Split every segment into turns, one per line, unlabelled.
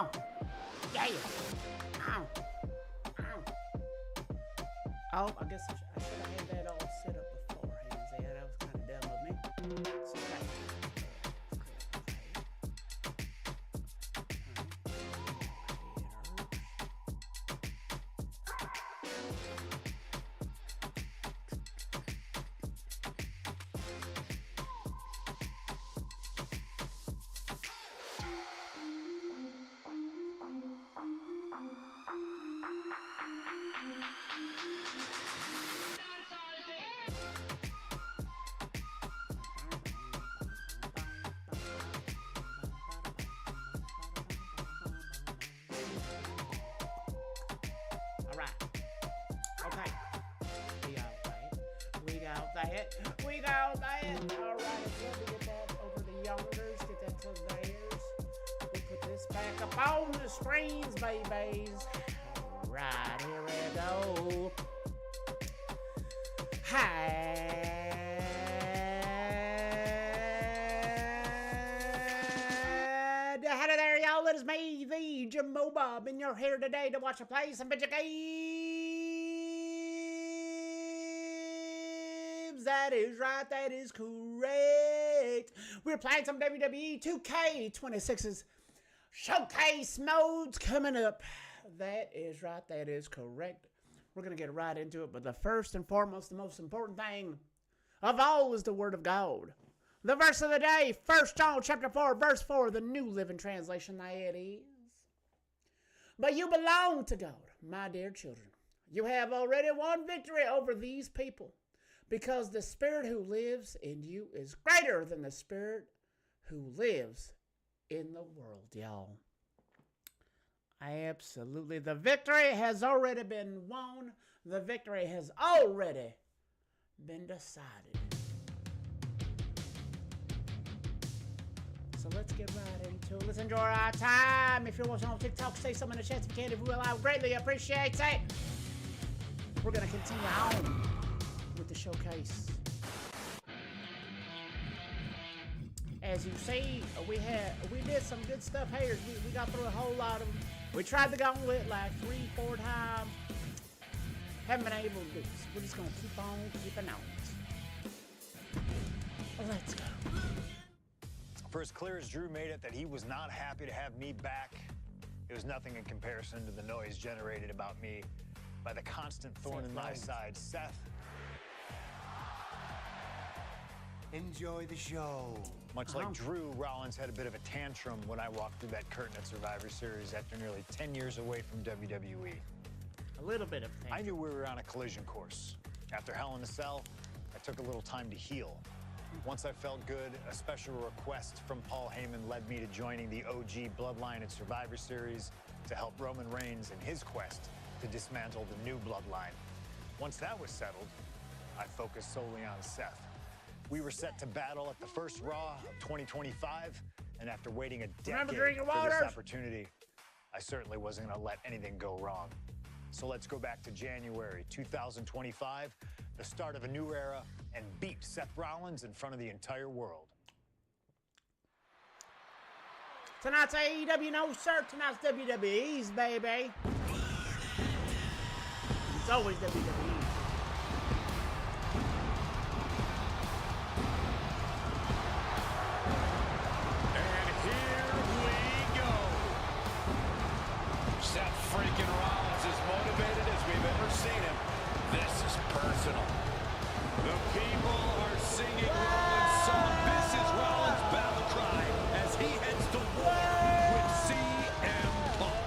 Ow. Yeah. Ow. Ow. Oh, I guess I should have had that all set up beforehand. See, that was kind of dumb of me. So, We got that. All right, let me get that over the youngers. Get that to theirs. We put this back up on the screens, babies. All right, here we go. Hi. Hello there, y'all. It is me, the Jimbo Bob, and you're here today to watch a play some video games. That is right. That is correct. We're playing some WWE2K26 Showcase modes coming up. That is right. That is correct. We're going to get right into it. But the first and foremost, the most important thing of all is the Word of God. The verse of the day, 1 John chapter 4, verse 4, the New Living Translation, that is. But you belong to God, my dear children. You have already won victory over these people, because the Spirit who lives in you is greater than the Spirit who lives in the world, y'all. Absolutely. The victory has already been won. The victory has already been decided. So let's get right into it. Let's enjoy our time. If you're watching on TikTok, say something in the chat if you can. If you will, I would greatly appreciate it. We're going to continue on with the showcase. As you see, we did some good stuff here. We got through a whole lot of them. We tried the gauntlet like 3-4 times. Haven't been able to do this. We're just going to keep on keeping on. Let's go.
For as clear as Drew made it that he was not happy to have me back, it was nothing in comparison to the noise generated about me by the constant thorn in my side, Seth.
Enjoy the show.
Much like Drew, Rollins had a bit of a tantrum when I walked through that curtain at Survivor Series after nearly 10 years away from WWE.
A little bit of tantrum.
I knew we were on a collision course. After Hell in a Cell, I took a little time to heal. Once I felt good, a special request from Paul Heyman led me to joining the OG Bloodline at Survivor Series to help Roman Reigns in his quest to dismantle the new Bloodline. Once that was settled, I focused solely on Seth. We were set to battle at the first Raw of 2025, and after waiting a decade for this opportunity, I certainly wasn't going to let anything go wrong. So let's go back to January 2025, the start of a new era, and beat Seth Rollins in front of the entire world.
Tonight's AEW, no sir. Tonight's WWE's, baby. It's always WWE.
Seth freaking Rollins is motivated as we've ever seen him. This is personal. The people are singing Rollins' song. This is Rollins' battle cry as he heads to war with CM Punk.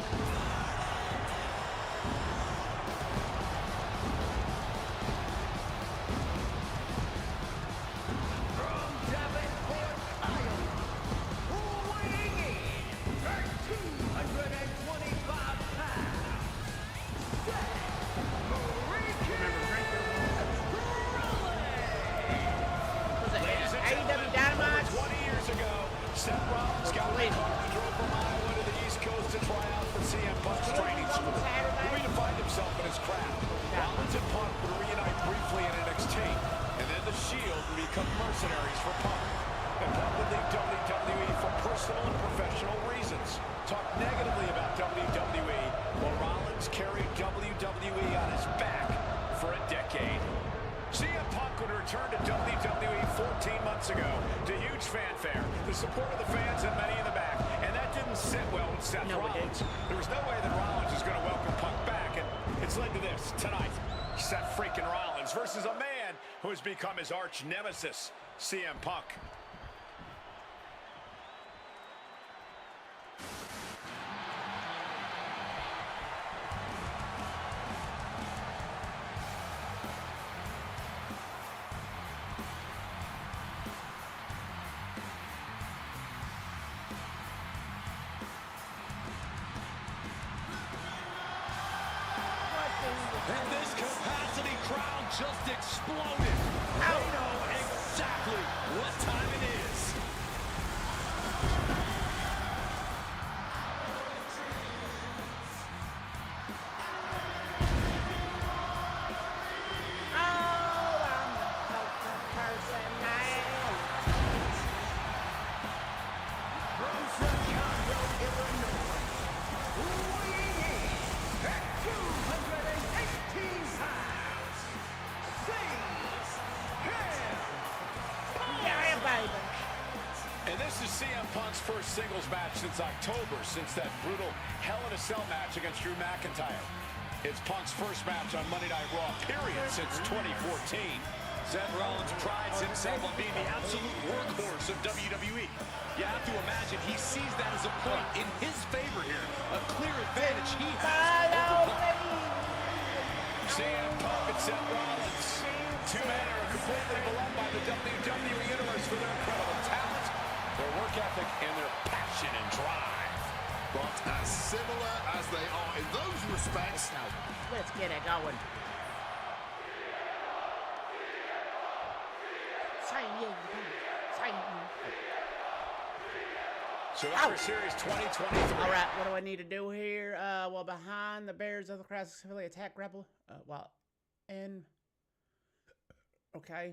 From Davenport, Iowa, weighing in at 225 pounds,
AEW Dynamite.
20 years ago, Seth Rollins got in the car and drove from Iowa to the East Coast to try out for CM Punk's training school. He redefined himself in his craft. Rollins and Punk would reunite briefly in NXT, and then the Shield would become mercenaries for Punk. And Punk would leave WWE for personal and professional reasons. Talk negatively about WWE, while Rollins carried WWE on his back for a decade. CM Punk would return to WWE 14 months ago to huge fanfare, the support of the fans and many in the back, and that didn't sit well with Seth Rollins. There was no way that Rollins was going to welcome Punk back, and it's led to this tonight. Seth freaking Rollins versus a man who has become his arch nemesis, CM Punk. And this capacity crowd just exploded. They know exactly what time it is. And this is CM Punk's first singles match since October, since that brutal Hell in a Cell match against Drew McIntyre. It's Punk's first match on Monday Night Raw, period, since 2014. Seth Rollins prides himself on being the absolute workhorse of WWE. You have to imagine he sees that as a point in his favor here, a clear advantage he has over Punk. CM Punk and Seth Rollins, two men who are completely beloved by the WWE Universe for their incredible talent, their work ethic, and their passion and drive.
But as similar as they are in those respects,
Let's get it going.
Survivor Series 2023.
All right, what do I need to do here? Well, behind the Bears of the crowd successfully attack grapple. Okay.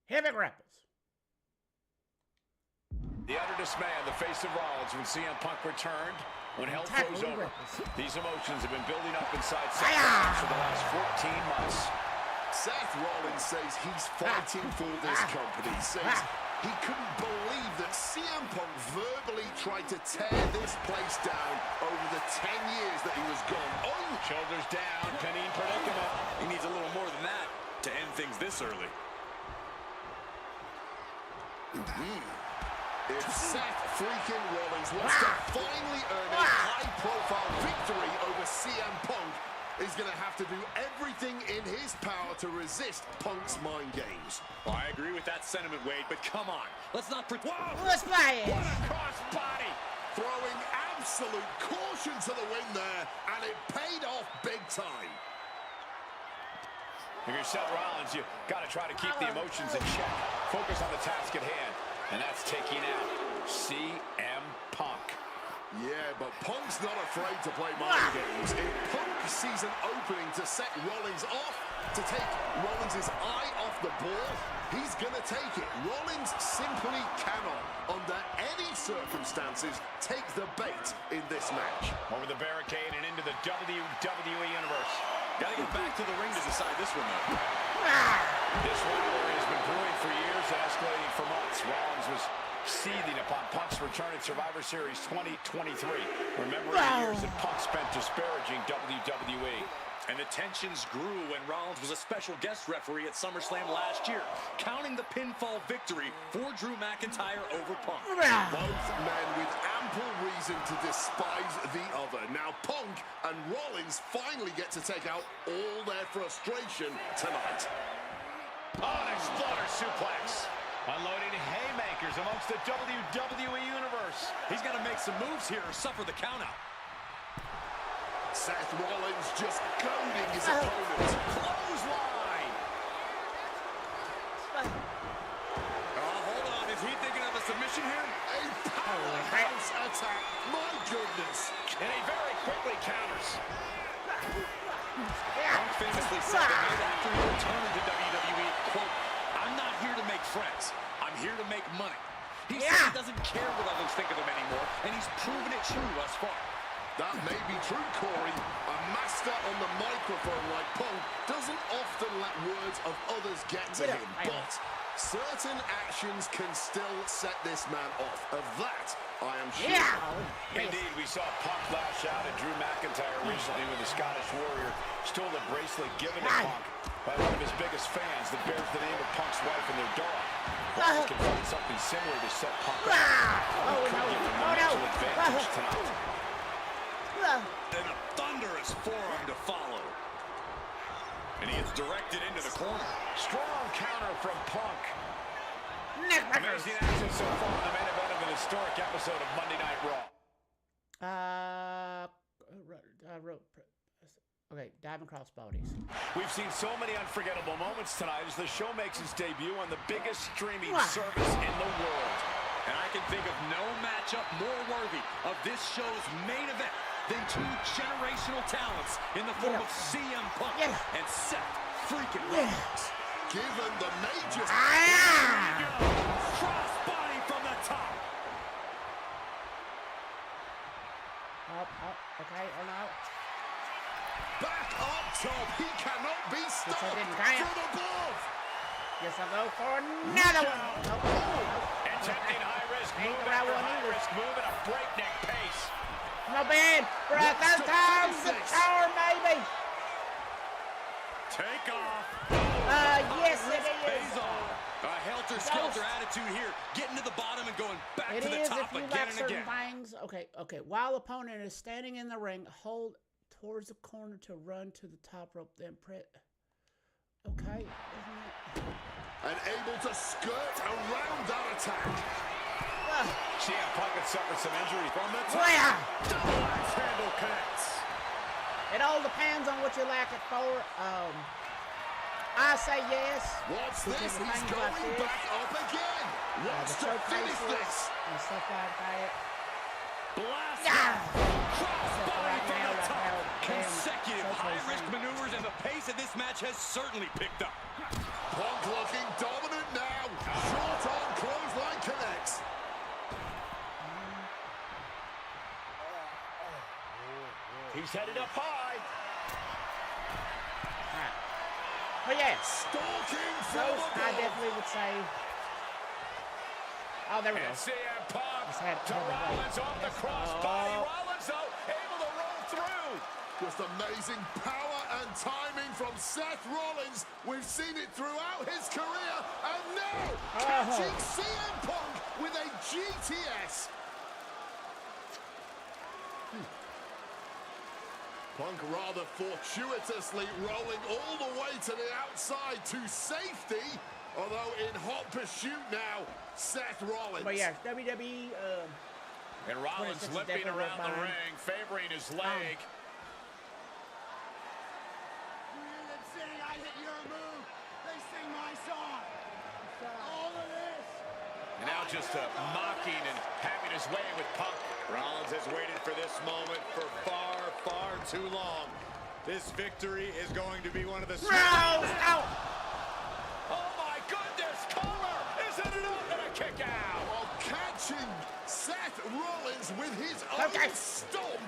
Heavy grapples.
The utter dismay on the face of Rollins when CM Punk returned, when hell froze over. These emotions have been building up inside Seth Rollins for the last 14 months.
Seth Rollins says he's fighting for this company. Says he couldn't believe that CM Punk verbally tried to tear this place down over the 10 years that he was gone. Oh!
Shoulders down, Penny in predicament. He needs a little more than that to end things this early.
If Seth freaking Rollins wants to finally earn a high-profile victory over CM Punk, he's going to have to do everything in his power to resist Punk's mind games.
Well, I agree with that sentiment, Wade, but come on. Let's not pretend.
Let's play it.
What a cross-body.
Throwing absolute caution to the wind there, and it paid off big time.
If you're Seth Rollins, you got to try to keep the emotions in check. Focus on the task at hand, and that's taking out CM Punk.
Yeah, but Punk's not afraid to play mind games. If Punk sees an opening to set Rollins off, to take Rollins' eye off the ball, he's going to take it. Rollins simply cannot, under any circumstances, take the bait in this match.
Over the barricade and into the WWE Universe. Got to get back to the ring to decide this one, though. This rivalry has been brewing for years and escalating for months. Rollins was seething upon Punk's return at Survivor Series 2023. Remember the years that Punk spent disparaging WWE. And the tensions grew when Rollins was a special guest referee at SummerSlam last year, counting the pinfall victory for Drew McIntyre over Punk.
Both men with ample reason to despise the other. Now Punk and Rollins finally get to take out all their frustration tonight.
Oh, an exploder suplex. Unloading haymakers amongst the WWE Universe. He's got to make some moves here or suffer the countout.
Seth Rollins just goading his opponent.
Clothesline. Hold on. Is he thinking of a submission here?
A powerhouse attack. My goodness.
And he very quickly counters. Punk famously said that right after he returned to WWE, quote, make friends. I'm here to make money. He
Yeah.
says he doesn't care what others think of him anymore, and he's proven it true thus far.
That may be true, Corey. A master on the microphone like Punk doesn't often let words of others get to
Yeah,
him,
I know.
but certain actions can still set this man off. Of that, I am sure.
Yeah.
Indeed, we saw Punk lash out at Drew McIntyre recently when the Scottish Warrior stole the bracelet given to
Ah.
Punk by one of his biggest fans that bears the name of Punk's wife and their dog. Rollins can find something similar to set Punk up.
Oh,
Could
no.
give him a
Oh,
mental
no.
advantage tonight.
And a thunderous forearm to follow. And he gets directed into the corner.
Strong counter from Punk.
Neckbreaker.
Amazing action so far in the main event of an historic episode of Monday Night Raw.
Okay, diving crossbodies.
We've seen so many unforgettable moments tonight as the show makes its debut on the biggest streaming
Wow.
service in the world.
And I can think of no matchup more worthy of this show's main event than two generational talents in the form
Yeah.
of CM Punk
Yeah.
and Seth freaking
Yeah.
Rollins.
Given the major...
Crossbody from the top.
Okay, or no?
Back up top, he cannot be stopped
I didn't, can ya?
from above.
Yes, I'll go for another one.
Attempting high-risk
Ain't
move
the right
after
one either.
high-risk move at a breakneck pace.
No bad. For a
What's
third
the
time's the
finish?
charm, baby.
Take off.
Yes, it
Pays
is.
off. A helter-skelter attitude here. Getting to the bottom and going back
It
to the
is
top
if you
again
like
and
certain
again.
things. Okay. While opponent is standing in the ring, hold towards the corner to run to the top rope, then press. Okay.
And able to skirt around that attack.
CM Punk had suffered some injury from the top.
Well,
Double axe handle connects.
it all depends on what you like it for. I say yes.
What's
because
this?
of
He's
things
going
like this,
back up again.
the
Wants to finish
showcases
this.
and stuff like that.
Blast.
Yeah.
Crossbody
Right
from
now,
the
like
top.
how damn
Consecutive
showcase
high-risk
thing.
maneuvers, and the pace of this match has certainly picked up.
Punk looking dominant now. Short arm clothesline connects.
He's headed up high.
But yes,
Stalking from
those I
above.
definitely would say. Oh, there we go.
And CM Punk
Just had
to
to hold it right.
Rollins off the crossbody. Rollins, though, able to roll through.
Just amazing power and timing from Seth Rollins. We've seen it throughout his career. And now, catching CM Punk with a GTS. Punk rather fortuitously rolling all the way to the outside to safety. Although in hot pursuit now, Seth Rollins.
But yeah, WWE.
And Rollins
26 is
limping
definitely
around the
behind.
ring, favoring his leg.
I hit your move. They sing my song. All of this.
And now just mocking and having his way with Punk. Rollins has waited for this moment for far, far too long. This victory is going to be one of the...
Rose out.
Oh my goodness, Comer! Isn't it up and a kick out?
While catching Seth Rollins with his own
Okay.
stomp.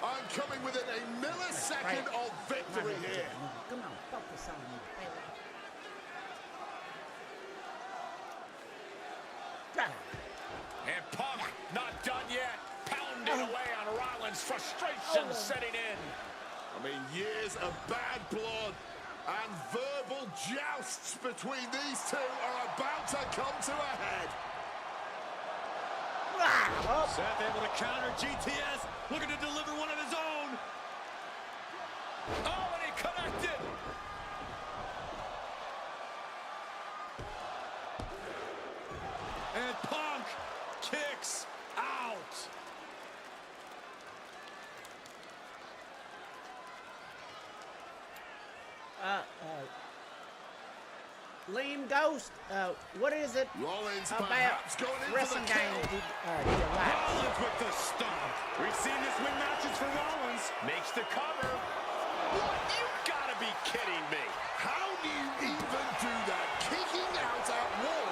I'm coming within a millisecond
Right.
of victory here.
Come on, focus on me, baby.
And Punk not done yet. Pounding away on Rollins. Frustration setting in.
I mean, years of bad blood and verbal jousts between these two are about to come to a head.
Seth able to counter GTS, looking to deliver one of his own.
Oh, and he connected.
And Punk kicks out.
Liam Ghost, what is it
Rollins
about
perhaps going in for
wrestling
the
games
kill.
do you like?
Rollins with the stomp. We've seen this win matches for Rollins.
Makes the cover. What? You gotta be kidding me.
How do you even do that? Kicking out at will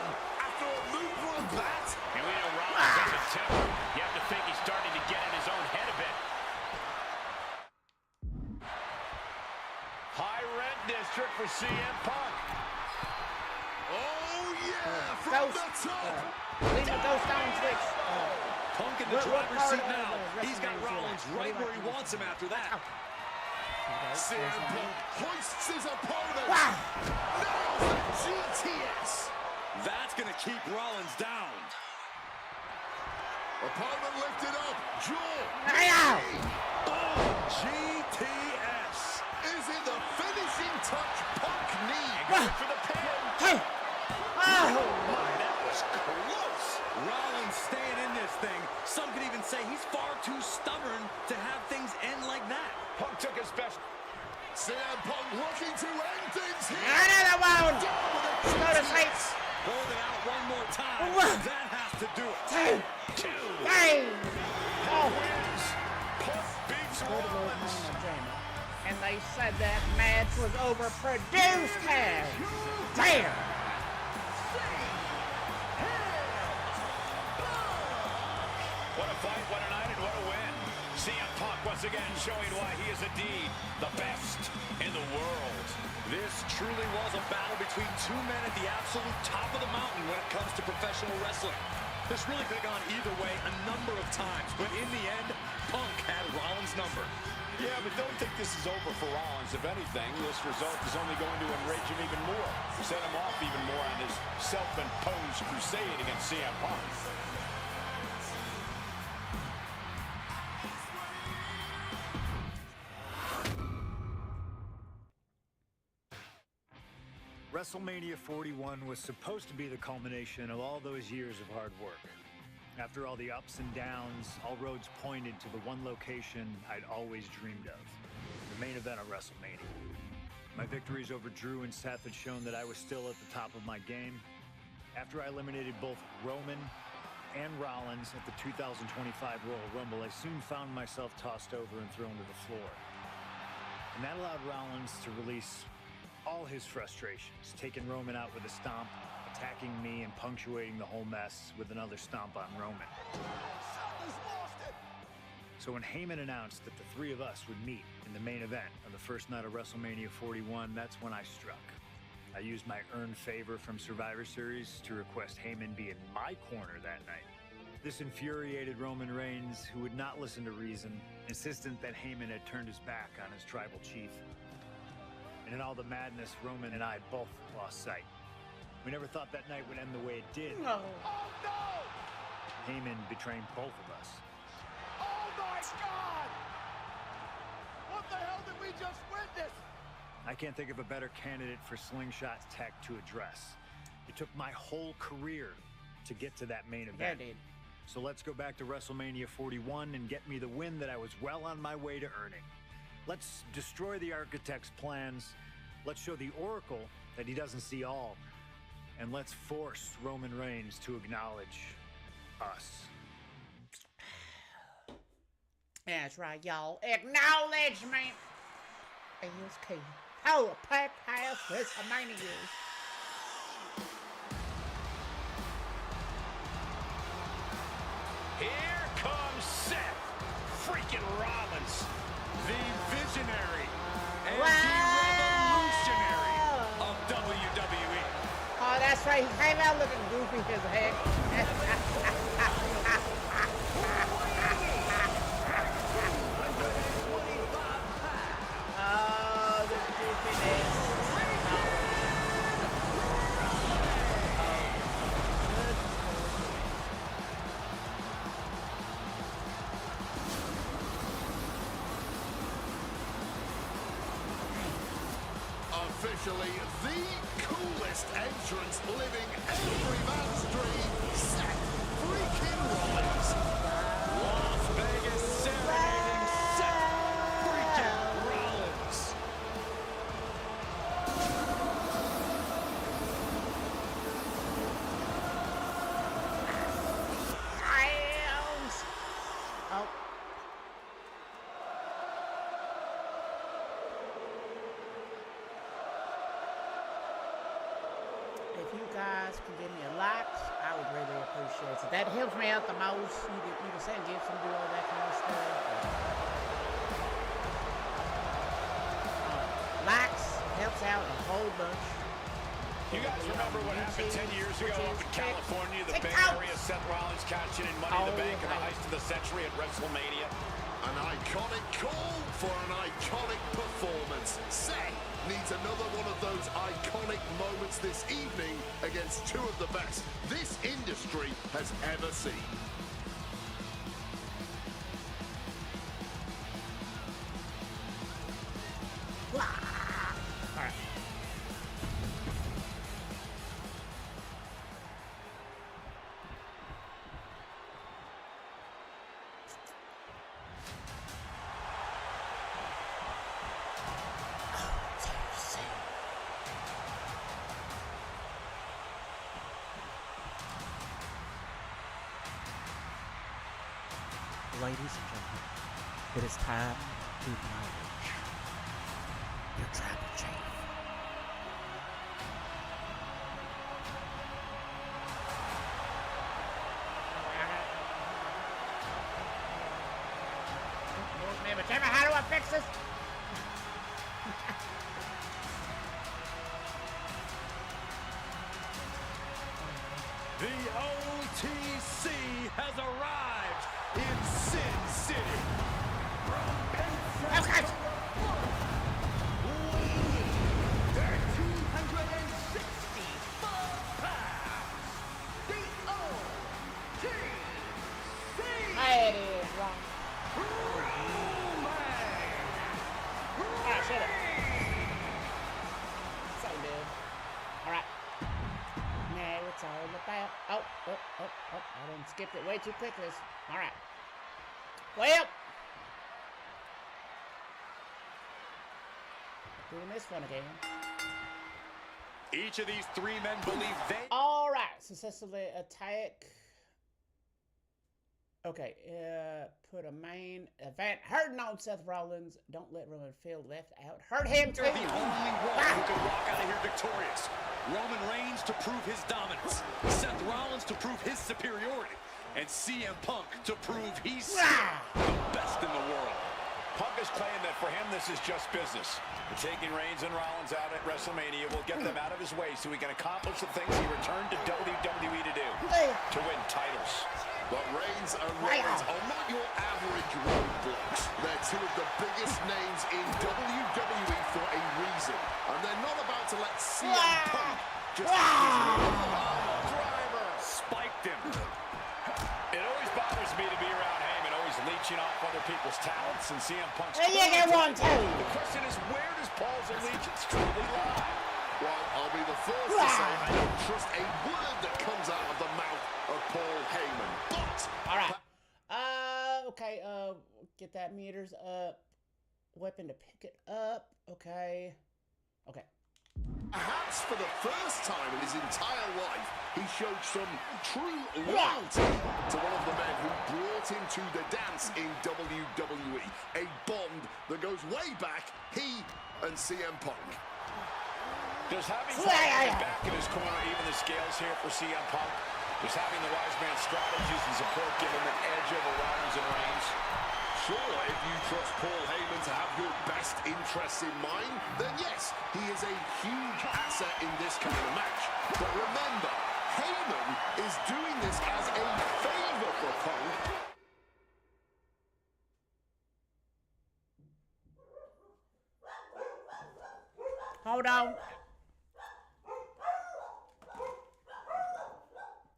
high-rent district for CM Punk.
Oh, yeah, from the top.
Leave the ghost on switch.
Punk in the driver's seat now. He's got Rollins right where he wants him after that.
CM Punk hoists his opponent.
Wow.
Nails the GTS.
That's going to keep Rollins down.
Opponent lifted up. Jaw.
Ow.
GTS.
Is it the finishing touch? Punk knee.
Going for the pin.
Hey. Oh.
That was close. Rollins staying in this thing. Some could even say he's far too stubborn to have things end like that.
Punk took his best.
CM Punk looking to end things here.
Another one.
Down with a
Go to
GTS.
sights.
Hold it out one more time.
One.
That has to do it.
Two.
Two.
Three. Oh.
Wins. Punk beats Rollins.
And they said that match was overproduced. Damn.
What a fight, what a night, and what a win. CM Punk once again showing why he is indeed the best in the world.
This truly was a battle between two men at the absolute top of the mountain when it comes to professional wrestling. This really could have gone either way a number of times, but in the end, Punk had Rollins' number.
Yeah, but don't think this is over for Rollins. If anything, this result is only going to enrage him even more, set him off even more on his self-imposed crusade against CM Punk.
WrestleMania 41 was supposed to be the culmination of all those years of hard work. After all the ups and downs, all roads pointed to the one location I'd always dreamed of, the main event of WrestleMania. My victories over Drew and Seth had shown that I was still at the top of my game. After I eliminated both Roman and Rollins at the 2025 Royal Rumble, I soon found myself tossed over and thrown to the floor. And that allowed Rollins to release all his frustrations, taking Roman out with a stomp, attacking me, and punctuating the whole mess with another stomp on Roman. So when Heyman announced that the three of us would meet in the main event of the first night of WrestleMania 41, that's when I struck. I used my earned favor from Survivor Series to request Heyman be in my corner that night. This infuriated Roman Reigns, who would not listen to reason, insistent that Heyman had turned his back on his tribal chief. And in all the madness, Roman and I both lost sight. We never thought that night would end the way it did.
No.
Oh, no!
Heyman betraying both of us.
Oh, my God! What the hell did we just witness?
I can't think of a better candidate for Slingshot Tech to address. It took my whole career to get to that main event.
Yeah, it did.
So let's go back to WrestleMania 41 and get me the win that I was well on my way to earning. Let's destroy the Architect's plans. Let's show the Oracle that he doesn't see all. And let's force Roman Reigns to acknowledge us.
That's right, y'all. Acknowledgement is key. Oh, a packed house WrestleMania.
Here comes Seth freaking Rollins,
The visionary and
Wow.
the revolutionary of WWE.
Oh, that's right. He came out looking goofy as heck. Oh, the goofiness.
Officially the coolest entrance living every man's dream, Seth freaking Rollins.
Las Vegas serenading Seth freaking Rollins.
Oh. If you guys can give me a like, I would really appreciate it. That helps me out the most. You can send gifts and do all that kind of stuff. Likes, out a whole bunch.
You guys remember what happened 10 years ago up in California, the Bay Area? Seth Rollins cashing in Money in the Bank in the heist of the century at WrestleMania.
An iconic call for an iconic performance. Seth needs another one of those iconic moments this evening against two of the best this industry has ever seen.
All right. Ladies and gentlemen, it is time to acknowledge your tribal chief. How do I fix this?
The OTC has arrived in Sin City.
Okay.
Weighing 1,364 pounds. The OTC.
That is wrong. Alright, shut up. So good. Alright. Now it's all about. Oh, I done skipped it way too quickly. Alright. Well. Doing this one again.
Each of these three men believe they...
Alright, successfully attack. Okay, put a main event. Hurting on Seth Rollins. Don't let Roman feel left out. Hurt him too.
They're the only one who can walk out of here victorious. Roman Reigns to prove his dominance. Seth Rollins to prove his superiority. And CM Punk to prove he's still the best in the world.
Punk is claiming that for him this is just business. But taking Reigns and Rollins out at WrestleMania will get them out of his way so he can accomplish the things he returned to WWE to do. To win titles.
But Reigns and Rollins are not your average roadblocks. They're two of the biggest names in WWE for a reason. And they're not about to let CM Punk just
Driver spiked him. It always bothers me to be around Heyman, always leeching off other people's talents, and CM Punk's...
Hey, you get one too.
The question is, where does Paul's allegiance truly lie?
Well, I'll be the first to say I don't trust a word that comes out of the mouth of Paul Heyman. But...
Alright. Okay, get that meters up. Weapon to pick it up. Okay. Okay.
Perhaps for the first time in his entire life, he showed some true loyalty to one of the men who brought him to the dance in WWE. A bond that goes way back, he and CM Punk.
Does having Paul back in his corner even the scales here for CM Punk? Does having the wise man strategies and support give him an edge over Rollins and Reigns?
Sure, if you trust Paul Heyman to have your best interests in mind, then yes, he is a huge asset in this kind of match. But remember, Heyman is doing this as a favor for Punk.
Hold on.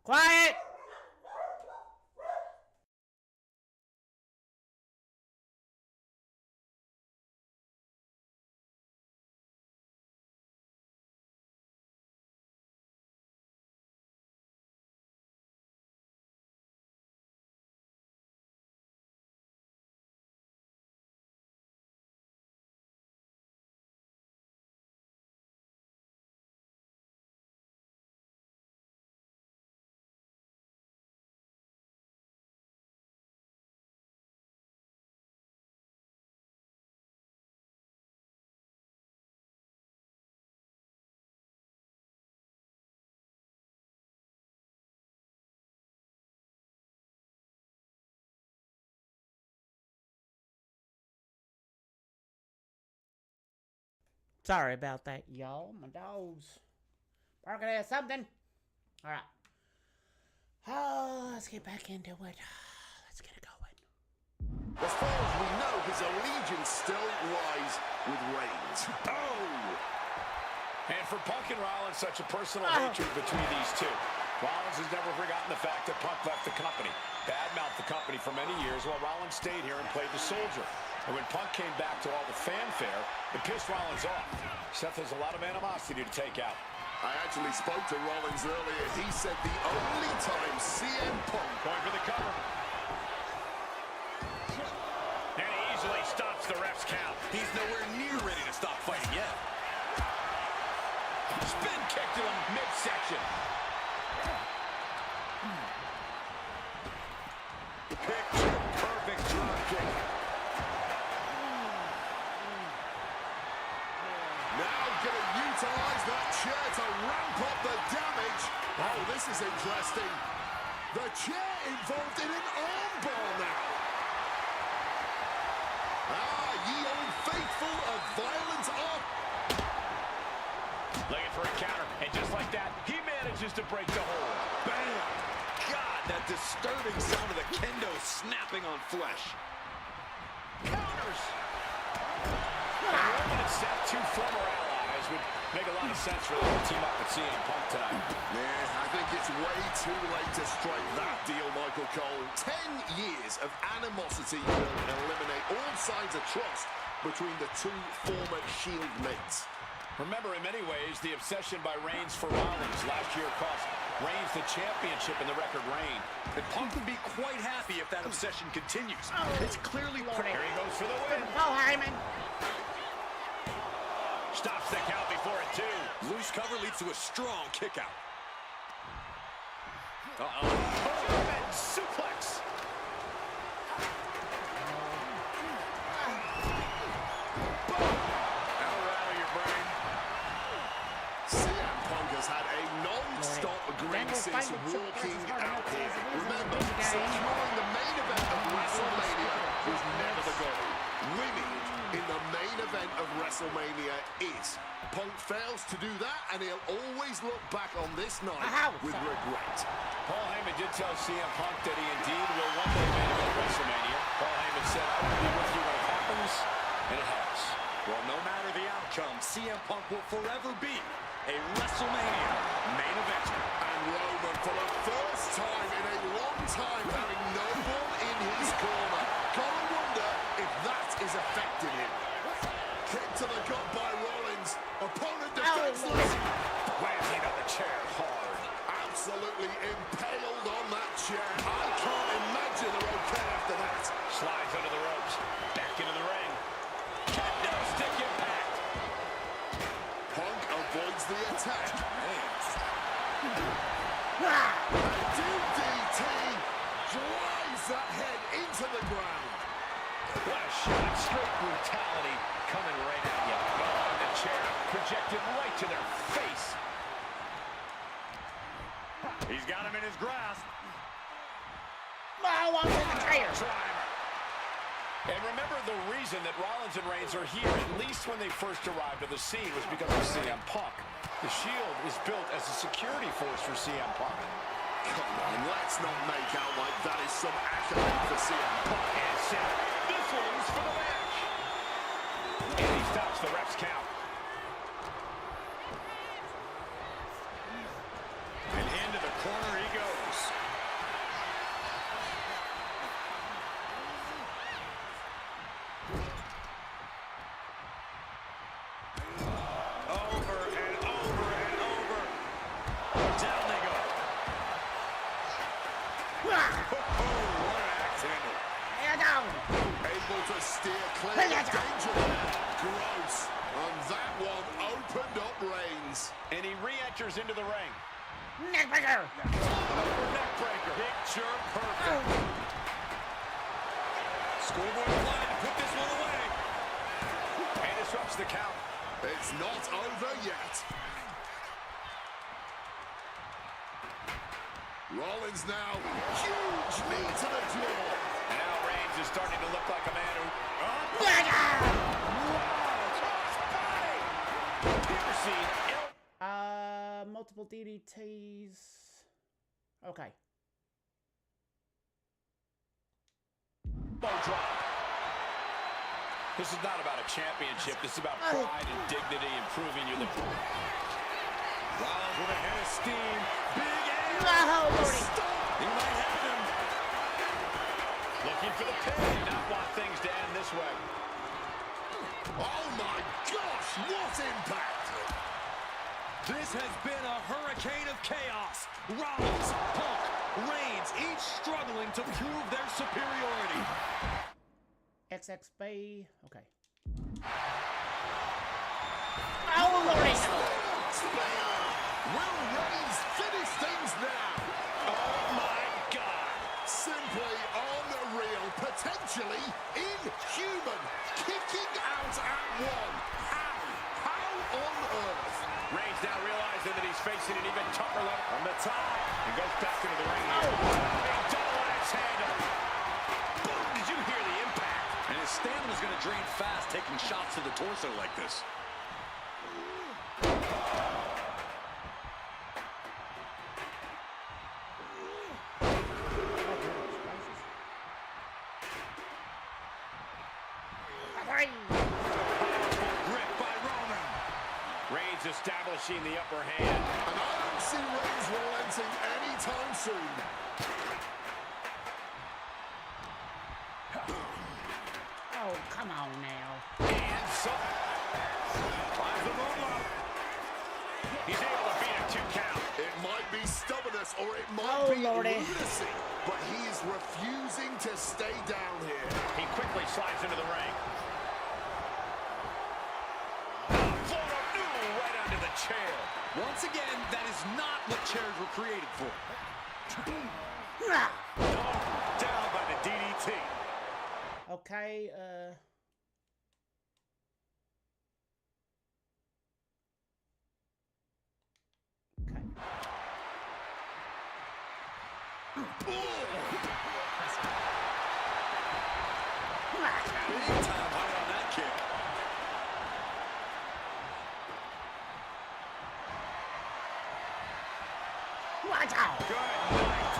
Quiet. Sorry about that, y'all. My dog's barking at something. All right. Oh, let's get back into it. Let's get it going.
As far as we know, his allegiance still lies with Reigns. Oh!
And for Punk and Rollins, such a personal hatred between these two. Rollins has never forgotten the fact that Punk left the company, badmouthed the company for many years while Rollins stayed here and played the soldier. And when Punk came back to all the fanfare, it pissed Rollins off. Seth has a lot of animosity to take out.
I actually spoke to Rollins earlier. He said the only time CM Punk
Going for the cover. And he easily stops the ref's count.
He's nowhere near ready to stop fighting yet. Spin kick to him midsection.
Picture perfect drop kick.
now going to utilize that chair to ramp up the damage. Oh, this is interesting. The chair involved in an armbar now. Ye old faithful of violent art.
Looking for a counter, and just like that, he manages to break the hold.
Bam! God, that disturbing sound of the kendo snapping on flesh.
Counters! Roman and Seth, two former allies, would make a lot of sense for them to team up with CM Punk tonight.
Yeah, I think it's way too late to strike that deal, Michael Cole. 10 years of animosity will eliminate all signs of trust between the two former Shield mates.
Remember, in many ways, the obsession by Reigns for Rollins last year cost Reigns the championship in the record reign.
And Punk would be quite happy if that obsession continues. It's clearly
Here he goes for the win.
Paul Heyman.
Stops the count before it, too.
loose cover leads to a strong kick out.
Overhead suplex. That'll rattle your brain.
CM Punk has had a non-stop grin since walking out here. Remember, securing the main event of WrestleMania was never the goal. Winning in the main event of WrestleMania is. Punk fails to do that, and he'll always look back on this night with regret.
Paul Heyman did tell CM Punk that he indeed will one day main event WrestleMania. Paul Heyman said, I will be with you when it happens, and it has.
Well, no matter the outcome, CM Punk will forever be a WrestleMania main eventer.
And Roman, for the first time in a long time, having no one in his corner. Gotta wonder if that is affecting him. Kick to the gut by Rollins. Opponent defenseless.
Landing on the chair hard.
Absolutely impaled on that chair. I can't imagine they're okay after that.
Slides under the ropes. Back into the ring. Kendo stick impact.
Punk avoids the attack. DDT drives that head into the ground.
What a shot. Straight brutality coming right at you. Oh, the chair projected right to their face. He's got him in his grasp.
Oh, I'm in the chair.
And remember, the reason that Rollins and Reigns are here, at least when they first arrived at the scene, was because of CM Punk. The Shield is built as a security force for CM Punk.
Come on, let's not make out like that is some accolade for CM Punk.
And Seth, this one's for the match. And he stops the ref's count. And into the corner he goes. Over and over and over. Down they go. Oh, what an axe handle.
Here down.
Able to steer clear of danger there. Gross. And that one opened up Reigns.
And he re-enters into the ring.
Neckbreaker.
Neckbreaker. Picture perfect.
Schoolboy line to put this one away.
And disrupts the count.
It's not over yet. Rollins now. Huge knee to the jaw.
And now Reigns is starting to look like a man who... Piercing.
Multiple DDTs. Okay.
Elbow drop. This is not about a championship. This is about pride and dignity and proving you're the... Rollins with a head of steam. Big air. He might have him. Looking for the pin. Not want things to end this way.
Oh my gosh, what impact!
This has been a hurricane of chaos. Rollins, Punk, Reigns, each struggling to prove their superiority.
XXB. Okay. Oh, Lordy.
Will Reigns finish things now?
Oh my God.
Simply unreal, potentially inhuman, kicking out at one. How on earth?
Reigns now realizing that he's facing an even tougher level from the top. And goes back into the ring here. Big double axe handle. Boom, did you hear the impact?
And his stamina's going to drain fast, taking shots to the torso like this. Grip by Roman.
Reigns establishing the upper hand.
And I don't see Reigns relenting anytime soon.
Oh, come on now.
And so... finds the moonlock. He's able to beat a 2 count.
It might be stubbornness or it might
Oh,
be
Lordy.
lunacy, but he is refusing to stay down here.
He quickly slides into the ring. Right under the chair.
Once again, that is not what chairs were created for.
Down by the DDT.
Okay,
Big time height on that kick.
watch out.
Good night.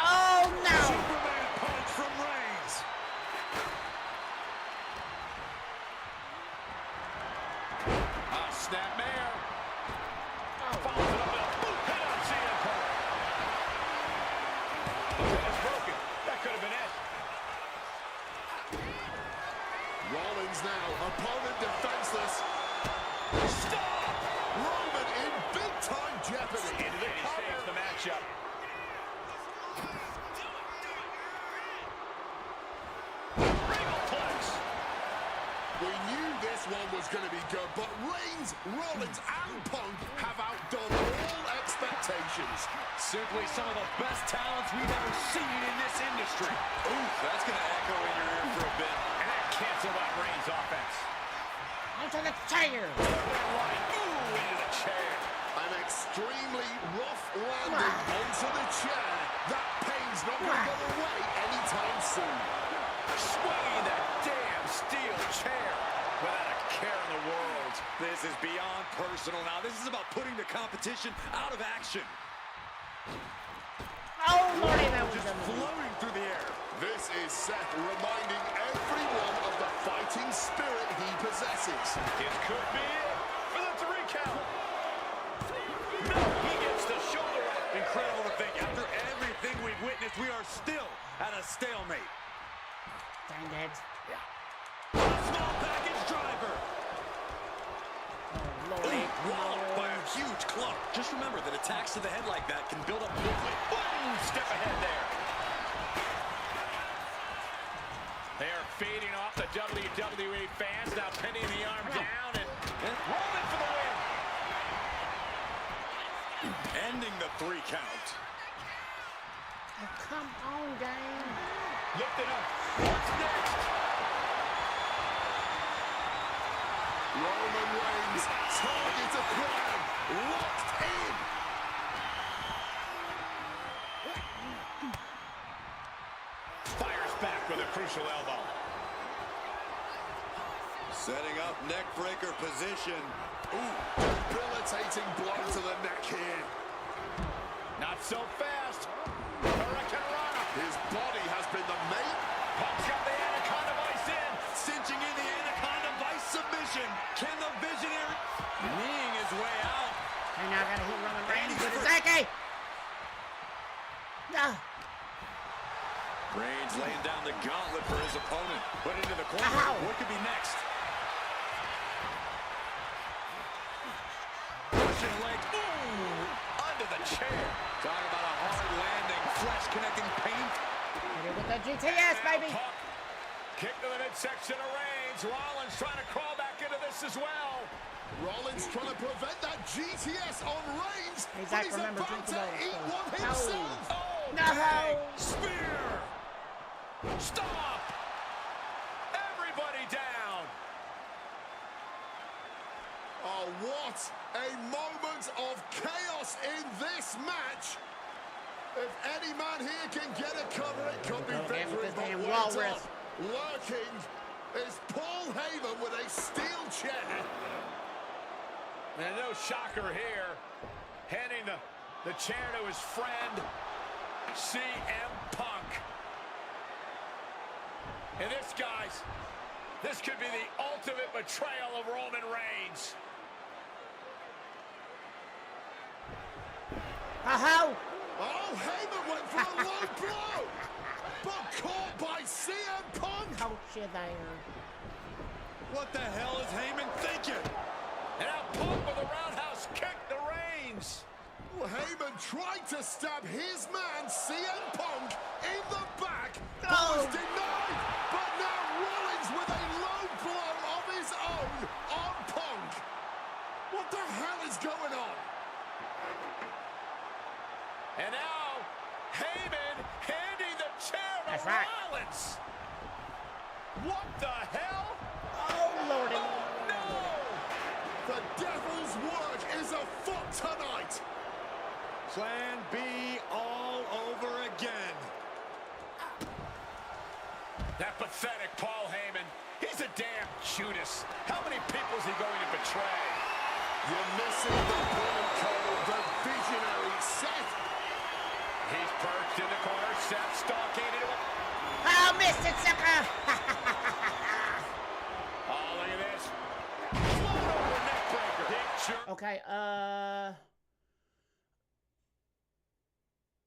Oh, no.
Superman punch from Reigns. Snapmare. Follows it up with a boot head on CM Punk. The pin is broken. That could have been it.
Rollins now, opponent defenseless.
Stop!
Roman in big-time jeopardy.
Into the he saves the matchup. Regalplex.
We knew this one was going to be good, but Reigns, Rollins, and Punk have outdone all expectations.
Simply some of the best talents we've ever seen in this industry. Ooh, that's going to echo in your ear for a bit.
And that canceled out Reigns' offense.
Onto the chair.
Ooh, into the chair.
An extremely rough landing onto the chair. That pain's not going to go away anytime soon.
Swinging that damn steel chair without a care in the world.
This is beyond personal now. This is about putting the competition out of action.
Oh, Lordy, that was
Just
a
floating through the air.
This is Seth reminding everyone of the fighting spirit he possesses.
It could be it for the 3 count. No, he gets the shoulder up.
Incredible to think, after everything we've witnessed, we are still at a stalemate.
dang it.
Small package driver.
Oh, Lordy.
Walloped by a huge club. Just remember that attacks to the head like that can build up quickly.
Boom! Step ahead there. They are feeding off the WWE fans, now pinning the arm down and Roman for the win.
Ending the 3 count.
Oh, come on, game.
Lifted up. What's next?
Roman Reigns, target acquired, locked in.
Fires back with a crucial elbow. Setting up neck breaker position.
Ooh, debilitating blow to the neck here.
Not so fast. Hurricanrana.
His body has been the main.
Punk's got the Anaconda Vice in. Cinching in the Anaconda Vice submission. Can the Visionary kneeing his way out?
And now I gotta hit Roman Reigns with his Zeke. No.
Reigns laying down the gauntlet for his opponent. Put into the corner.
Ow.
What could be next? Pushing leg. Ooh, under the chair. Talk about a hard landing. Flesh connecting pain.
Hit it with the GTS, baby.
Punk. Kick to the midsection of Reigns. Rollins trying to crawl back into this as well.
Rollins trying to prevent that GTS on Reigns.
Hey,
But
Zach,
he's
remember,
about
drink
to
the water,
eat
so-
one
No.
himself.
Oh,
No.
bang. Spear. Stop. Everybody down.
Oh, what a moment of chaos in this match. If any man here can get a cover, it could be
Go again with
victory.
this
But
damn
wait
walrus.
up. Lurking is Paul Heyman with a steel chair.
And no shocker here. Handing the chair to his friend, CM Punk. And this, guys, this could be the ultimate betrayal of Roman Reigns.
Oh,
Oh, Heyman went for a low blow, but caught by CM Punk.
coach you there.
What the hell is Heyman thinking? And now Punk with a roundhouse kick to Reigns.
Well, Heyman tried to stab his man, CM Punk, in the back. But
Oh.
was denied. But now Rollins with a low blow of his own on Punk. What the hell is going on?
And now Heyman handing the chair to
That's right.
Rollins. What the hell?
Oh, Lordy.
No!
The devil's work is afoot tonight.
Plan B all over again. That pathetic Paul Heyman. He's a damn Judas. How many people is he going to betray?
You're missing the bullet code, the visionary Seth.
He's perched in the corner. Seth stalking into him.
Oh, missed it, sucker.
Oh, look at this. Float over neck breaker. Picture.
Okay,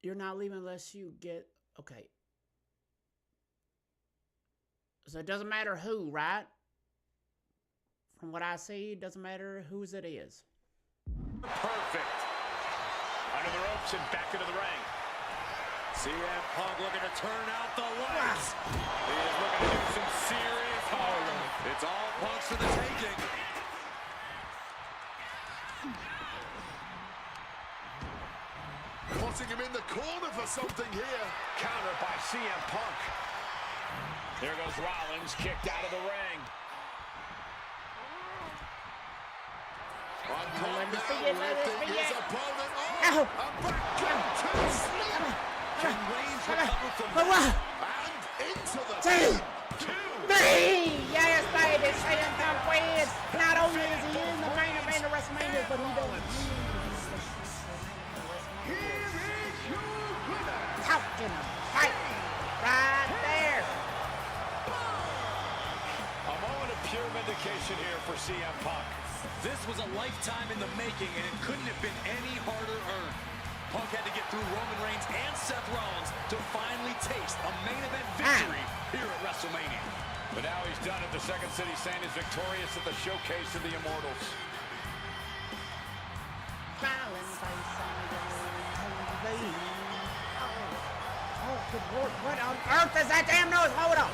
you're not leaving unless you get, okay. So it doesn't matter who, right? From what I see, it doesn't matter whose it is.
Perfect. Under the ropes and back into the ring. CM Punk looking to turn out the lights. He is looking to do some serious harm. It's all Punk's for the taking.
Putting him in the corner for something here.
Countered by CM Punk. There goes Rollins, kicked out of the ring.
On
Let
Punk
me
now,
see it, let me
lifting
see
his
it.
opponent
Ow.
up. And back down to sleep.
Can Reigns recover from
But what?
And into the
Two.
two?
Three! Yes, baby, CM Punk wins. Not only is he in the main event of WrestleMania, but he does.
Here is your winner.
Talking a fight right there.
A moment of pure vindication here for CM Punk.
This was a lifetime in the making, and it couldn't have been any harder earned. Punk had to get through Roman Reigns and Seth Rollins to finally taste a main event victory here at WrestleMania.
But now he's done it. The Second City Saint is victorious at the Showcase of the Immortals.
Smiling face on the TV. Oh, good Lord, what on earth is that damn noise? Hold on.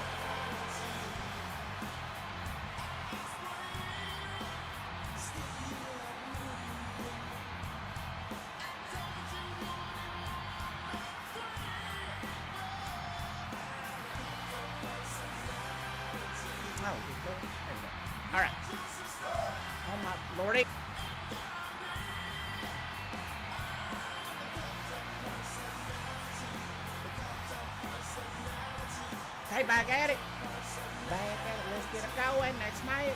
Oh, good Lord. There we go. All right. Oh, my Lordy. Hey, back at it. Back at it. Let's get Get it going. Next match.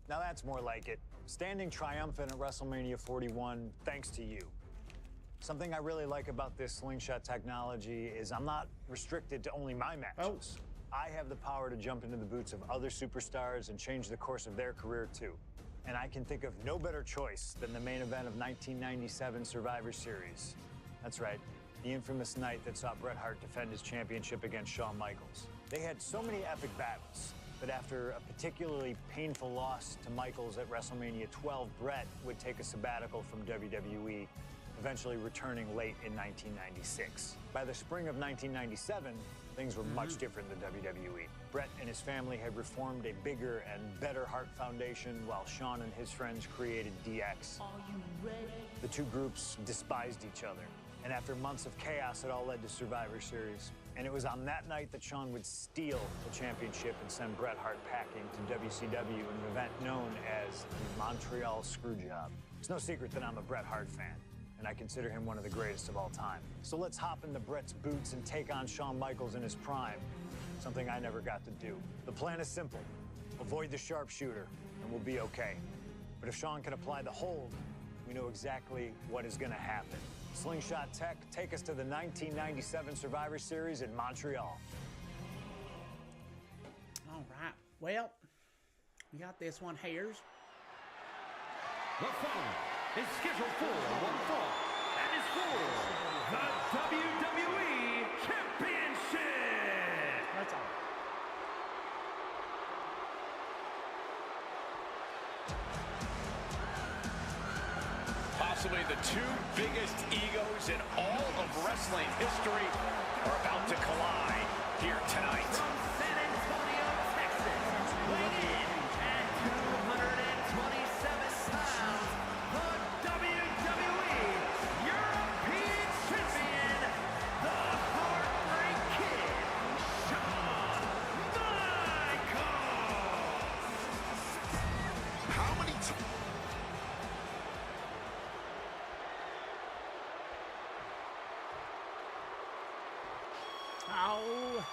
Now that's more like it. Standing triumphant at WrestleMania 41 thanks to you. Something I really like about this slingshot technology is I'm not restricted to only my matches. I have the power to jump into the boots of other superstars and change the course of their career too. And I can think of no better choice than the main event of 1997 Survivor Series. That's right, the infamous night that saw Bret Hart defend his championship against Shawn Michaels. They had so many epic battles, but after a particularly painful loss to Michaels at WrestleMania 12, Bret would take a sabbatical from WWE, eventually returning late in 1996. By the spring of 1997, things were much different than WWE. Bret and his family had reformed a bigger and better Hart Foundation, while Shawn and his friends created DX.
Are you ready?
The two groups despised each other, and after months of chaos, it all led to Survivor Series. And it was on that night that Shawn would steal the championship and send Bret Hart packing to WCW in an event known as the Montreal Screwjob. It's no secret that I'm a Bret Hart fan, and I consider him one of the greatest of all time. So let's hop into Bret's boots and take on Shawn Michaels in his prime, something I never got to do. The plan is simple. Avoid the sharpshooter, and we'll be okay. But if Shawn can apply the hold, we know exactly what is gonna happen. Slingshot Tech, take us to the 1997 Survivor Series in Montreal.
All right. Well, we got this one here.
The following is scheduled for one fall and is for the WWE Championship.
That's all.
Possibly the two biggest egos in all of wrestling history are about to collide here tonight.
From San Antonio, Texas, weighing in at 227 pounds, the WWE European Champion, the Heartbreak Kid, Shawn Michaels.
How many times?
Oh.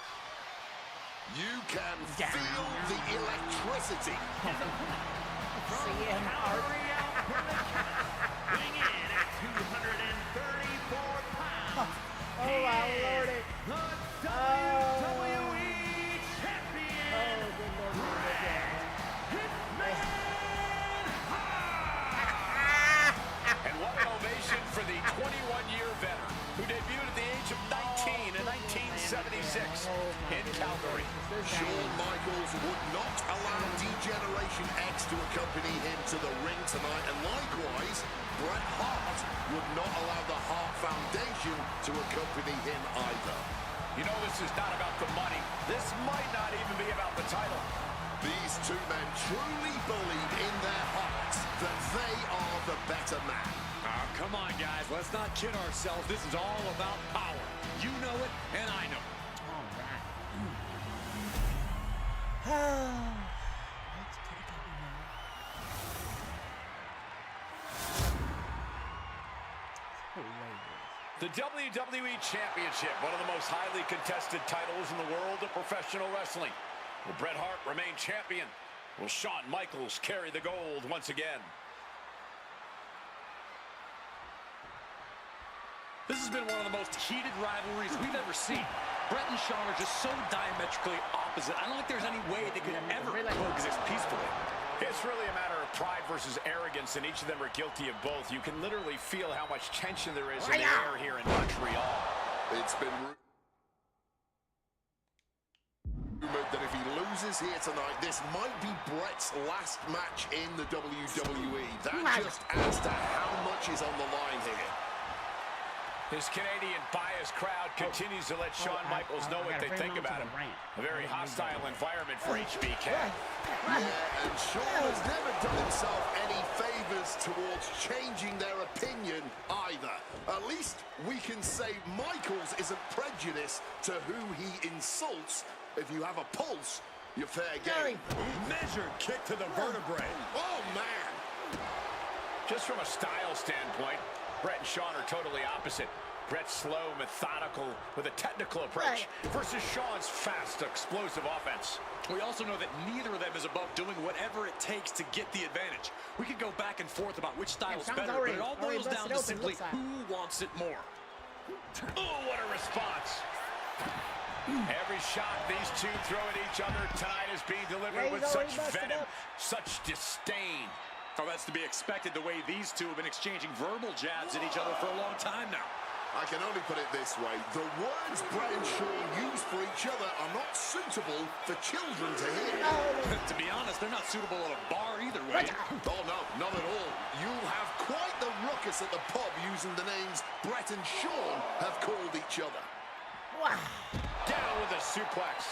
You can feel the electricity.
CM Hart.
Weighing in at 234 pounds.
Oh, my lordy.
The WWE Champion,
Oh, good lord.
Hitman
And what an ovation for the 21-year veteran who debuted at the age of 19 in 1976 in Calgary.
Shawn Michaels would not allow D-Generation X to accompany him to the ring tonight, and likewise, Bret Hart would not allow the Hart Foundation to accompany him either.
You know, this is not about the money. This might not even be about the title.
These two men truly believe in their hearts that they are the better man.
Oh, come on, guys. Let's not kid ourselves. This is all about power. You know it, and I know it.
All right. Let's get it going now.
The WWE Championship, one of the most highly contested titles in the world of professional wrestling. Will Bret Hart remain champion? Will Shawn Michaels carry the gold once again? This has been one of the most heated rivalries we've ever seen. Bret and Shawn are just so diametrically opposite. I don't think there's any way they could ever coexist peacefully. It's really a matter of pride versus arrogance, and each of them are guilty of both. You can literally feel how much tension there is in the air here in Montreal.
It's been rumored that if he loses here tonight, this might be Bret's last match in the WWE. That just adds to how much is on the line here.
His Canadian biased crowd continues to let Shawn Michaels know what they think about him. A very hostile environment for HBK.
Yeah, and Shawn has never done himself any favors towards changing their opinion either. At least we can say Michaels isn't prejudiced to who he insults. If you have a pulse, you're fair game.
Measured kick to the vertebrae.
Oh, man.
Just from a style standpoint, Bret and Shawn are totally opposite.
Brett's slow, methodical, with a technical approach versus Shawn's fast, explosive offense.
We also know that neither of them is above doing whatever it takes to get the advantage. We could go back and forth about which style is better, but it all boils down to simply who wants it more.
Oh, what a response. Every shot these two throw at each other tonight is being delivered with such venom, such disdain.
Oh, that's to be expected the way these two have been exchanging verbal jabs at each other for a long time now.
I can only put it this way. The words Brett and Shawn use for each other are not suitable for children to hear.
To be honest, they're not suitable at a bar either way.
Oh, no, not at all. You'll have quite the ruckus at the pub using the names Brett and Shawn have called each other.
Wow.
Down with a suplex.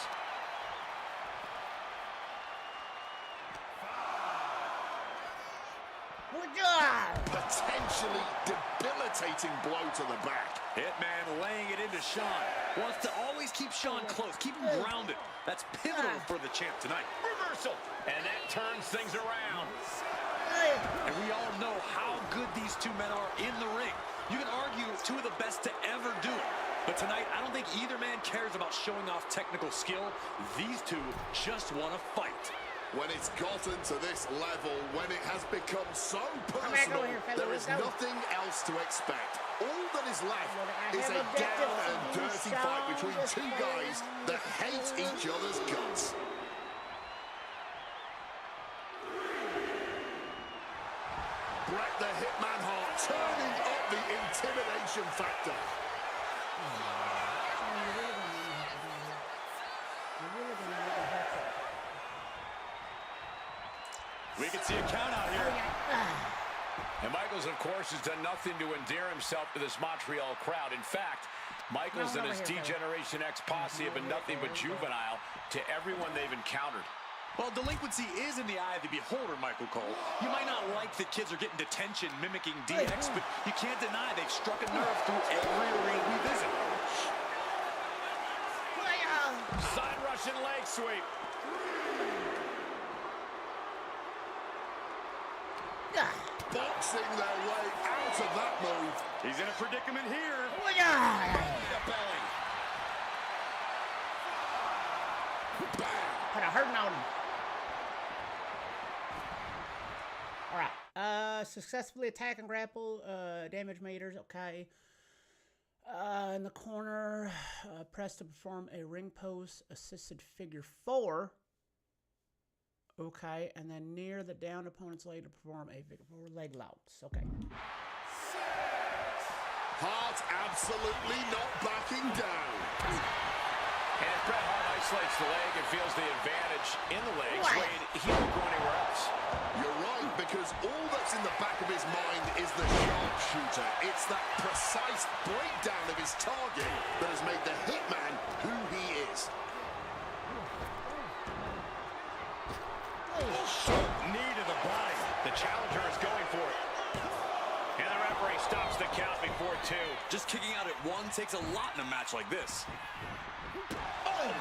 Potentially debilitating blow to the back.
Hitman laying it into Shawn. Wants to always keep Shawn close, keep him grounded. That's pivotal for the champ tonight.
Reversal. And that turns things around.
And we all know how good these two men are in the ring. You can argue two of the best to ever do it. But tonight, I don't think either man cares about showing off technical skill. These two just want to fight.
When it's gotten to this level, when it has become so personal, there is nothing else to expect. All that is left is a down and dirty fight between two guys that hate each other's guts. Bret the Hitman Hart turning up the intimidation factor.
We can see a count out here. And Michaels, of course, has done nothing to endear himself to this Montreal crowd. In fact, Michaels and his D-Generation X posse have been nothing but juvenile to everyone they've encountered.
Well, delinquency is in the eye of the beholder, Michael Cole. You might not like that kids are getting detention mimicking DX, but you can't deny they've struck a nerve through every arena we visit.
Side Russian leg sweep.
Boxing their way out of that move.
He's in a predicament here.
Put a hurting on him. Alright. Successfully attack and grapple. Damage meters. Okay. In the corner. Press to perform a ring post assisted figure 4. Okay, and then near the downed opponent's leg to perform a figure 4 leg locks. Okay.
Hart absolutely not backing down.
And Bret Hart isolates the leg and feels the advantage in the legs. Wade, he won't go anywhere else.
You're right, because all that's in the back of his mind is the sharpshooter. It's that precise breakdown of his target that has made the Hitman who he is.
Knee to the body. The challenger is going for it. And the referee stops the count before 2.
Just kicking out at 1 takes a lot in a match like this.
Oh!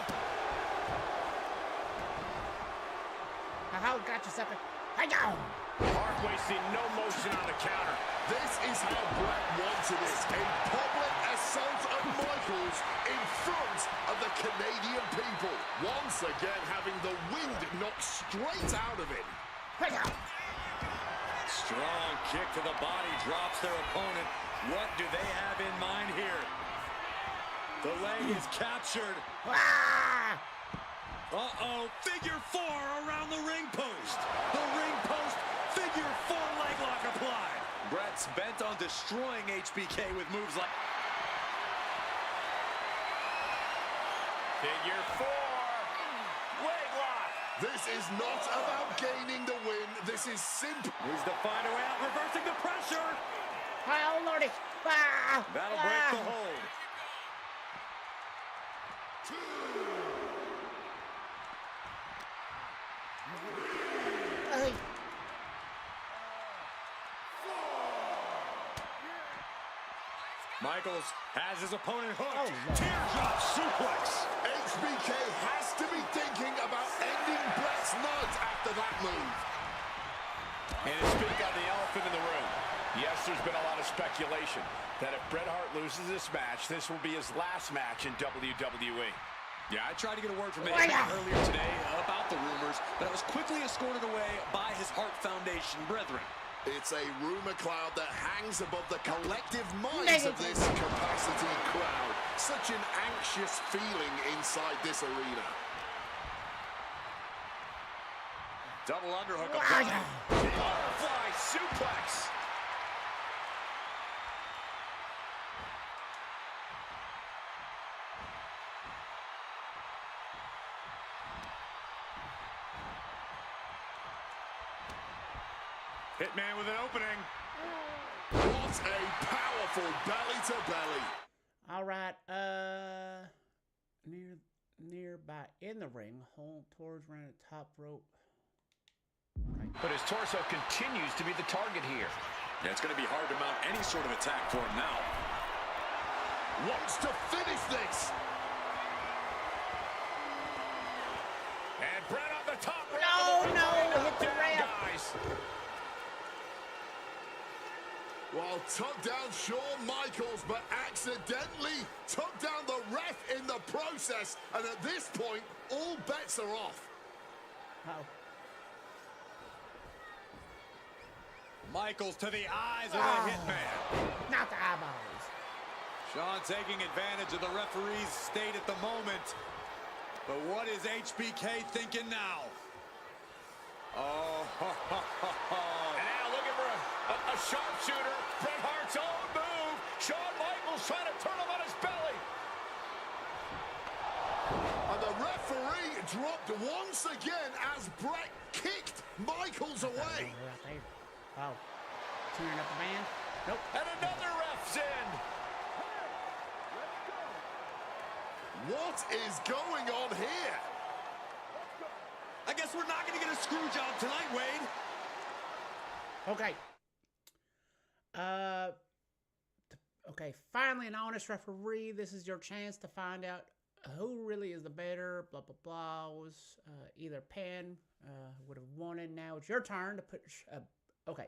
How got you, sucker?
Hart wasting no motion on the counter.
This is how Bret wanted it. A public assault of Michaels in front of the Canadian people. Once again having the wind knocked straight out of him.
Strong kick to the body drops their opponent. What do they have in mind here? The leg is captured. Uh-oh, figure 4 around the ring post. The ring post, figure 4 leg lock applied. Bret's bent on destroying HBK with moves like...
Figure 4. Leg lock.
This is not about gaining the win. This is simple.
Needs to find a way out, reversing the pressure.
Oh, Lordy.
That'll break the hold. Michaels has his opponent hooked. Teardrop suplex.
HBK has to be thinking about ending Bret's night after that move.
And to speak on the elephant in the room, Yes, there's been a lot of speculation that if Bret Hart loses this match, this will be his last match in WWE.
Yeah, I tried to get a word from him earlier today about the rumors, but I was quickly escorted away by his Hart Foundation brethren.
It's a rumor cloud that hangs above the collective minds of this capacity crowd. Such an anxious feeling inside this arena.
Double underhook applied.
Butterfly suplex.
Hitman with an opening.
What a powerful belly-to-belly.
All right, nearby in the ring, hold towards around the top rope. Okay.
But his torso continues to be the target here.
Yeah, it's going to be hard to mount any sort of attack for him now.
Wants to finish this.
And Bret on the top rope.
No, hit the ref.
Guys.
Well, took down Shawn Michaels, but accidentally took down the ref in the process. And at this point, all bets are off.
Uh-oh.
Michaels to the eyes of the Hitman.
Not the eyeballs.
Shawn taking advantage of the referee's state at the moment. But what is HBK thinking now? Oh,
And now looking for a sharpshooter. Bret Hart's own move. Shawn Michaels trying to turn him on his belly.
And the referee dropped once again as Bret kicked Michaels away.
Right there. Wow. Tearing up the band. Nope.
And another ref's in.
What is going on here?
I guess we're not going to get a screw job tonight, Wade.
Okay. Okay, finally an honest referee. This is your chance to find out who really is the better. Blah, blah, blah. Was either Pan would have won it. Now it's your turn to put... okay.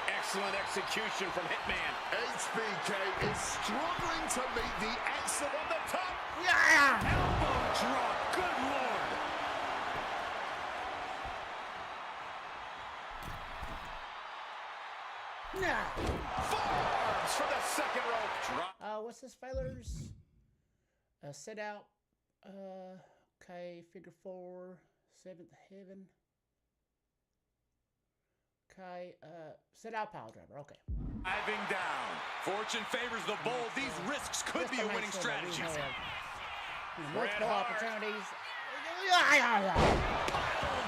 Excellent execution from Hitman.
HBK is struggling to meet the excellent
From the top.
Yeah!
Elbow drop. Good Lord.
Nah.
Forearms for the second rope drop.
What's this, fellas? Sit out. Okay, figure 4, 7th heaven. Okay, sit out pile driver. Okay.
Diving down. Fortune favors the bold. These risks could
Just
be
to
a
make
winning
sure that we
strategy.
have, multiple
Hart.
opportunities.
Pile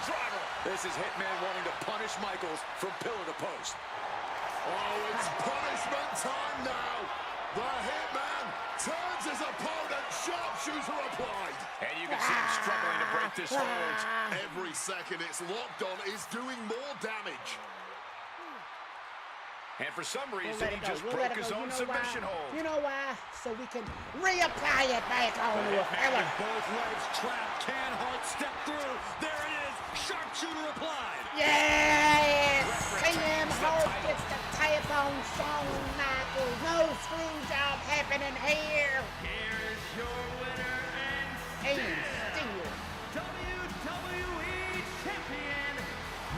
driver.
This is Hitman wanting to punish Michaels from pillar to post.
Oh, it's punishment time now. The Hitman turns his opponent. Sharpshooter applied.
And you can see him struggling to break this hold.
Every second it's locked on is doing more damage.
And for some
We'll
reason,
let
he
it go.
just
We'll
broke
let it
his
go.
own
You know why?
submission hold.
You know why? So we can reapply it back onto a fella.
Both legs trapped. Can Hart step through? There it is. Sharpshooter applied.
Yes! CM Hart gets the tap on Shawn Michaels. No screw job happening here.
Here's your winner
And
and
still.
WWE Champion,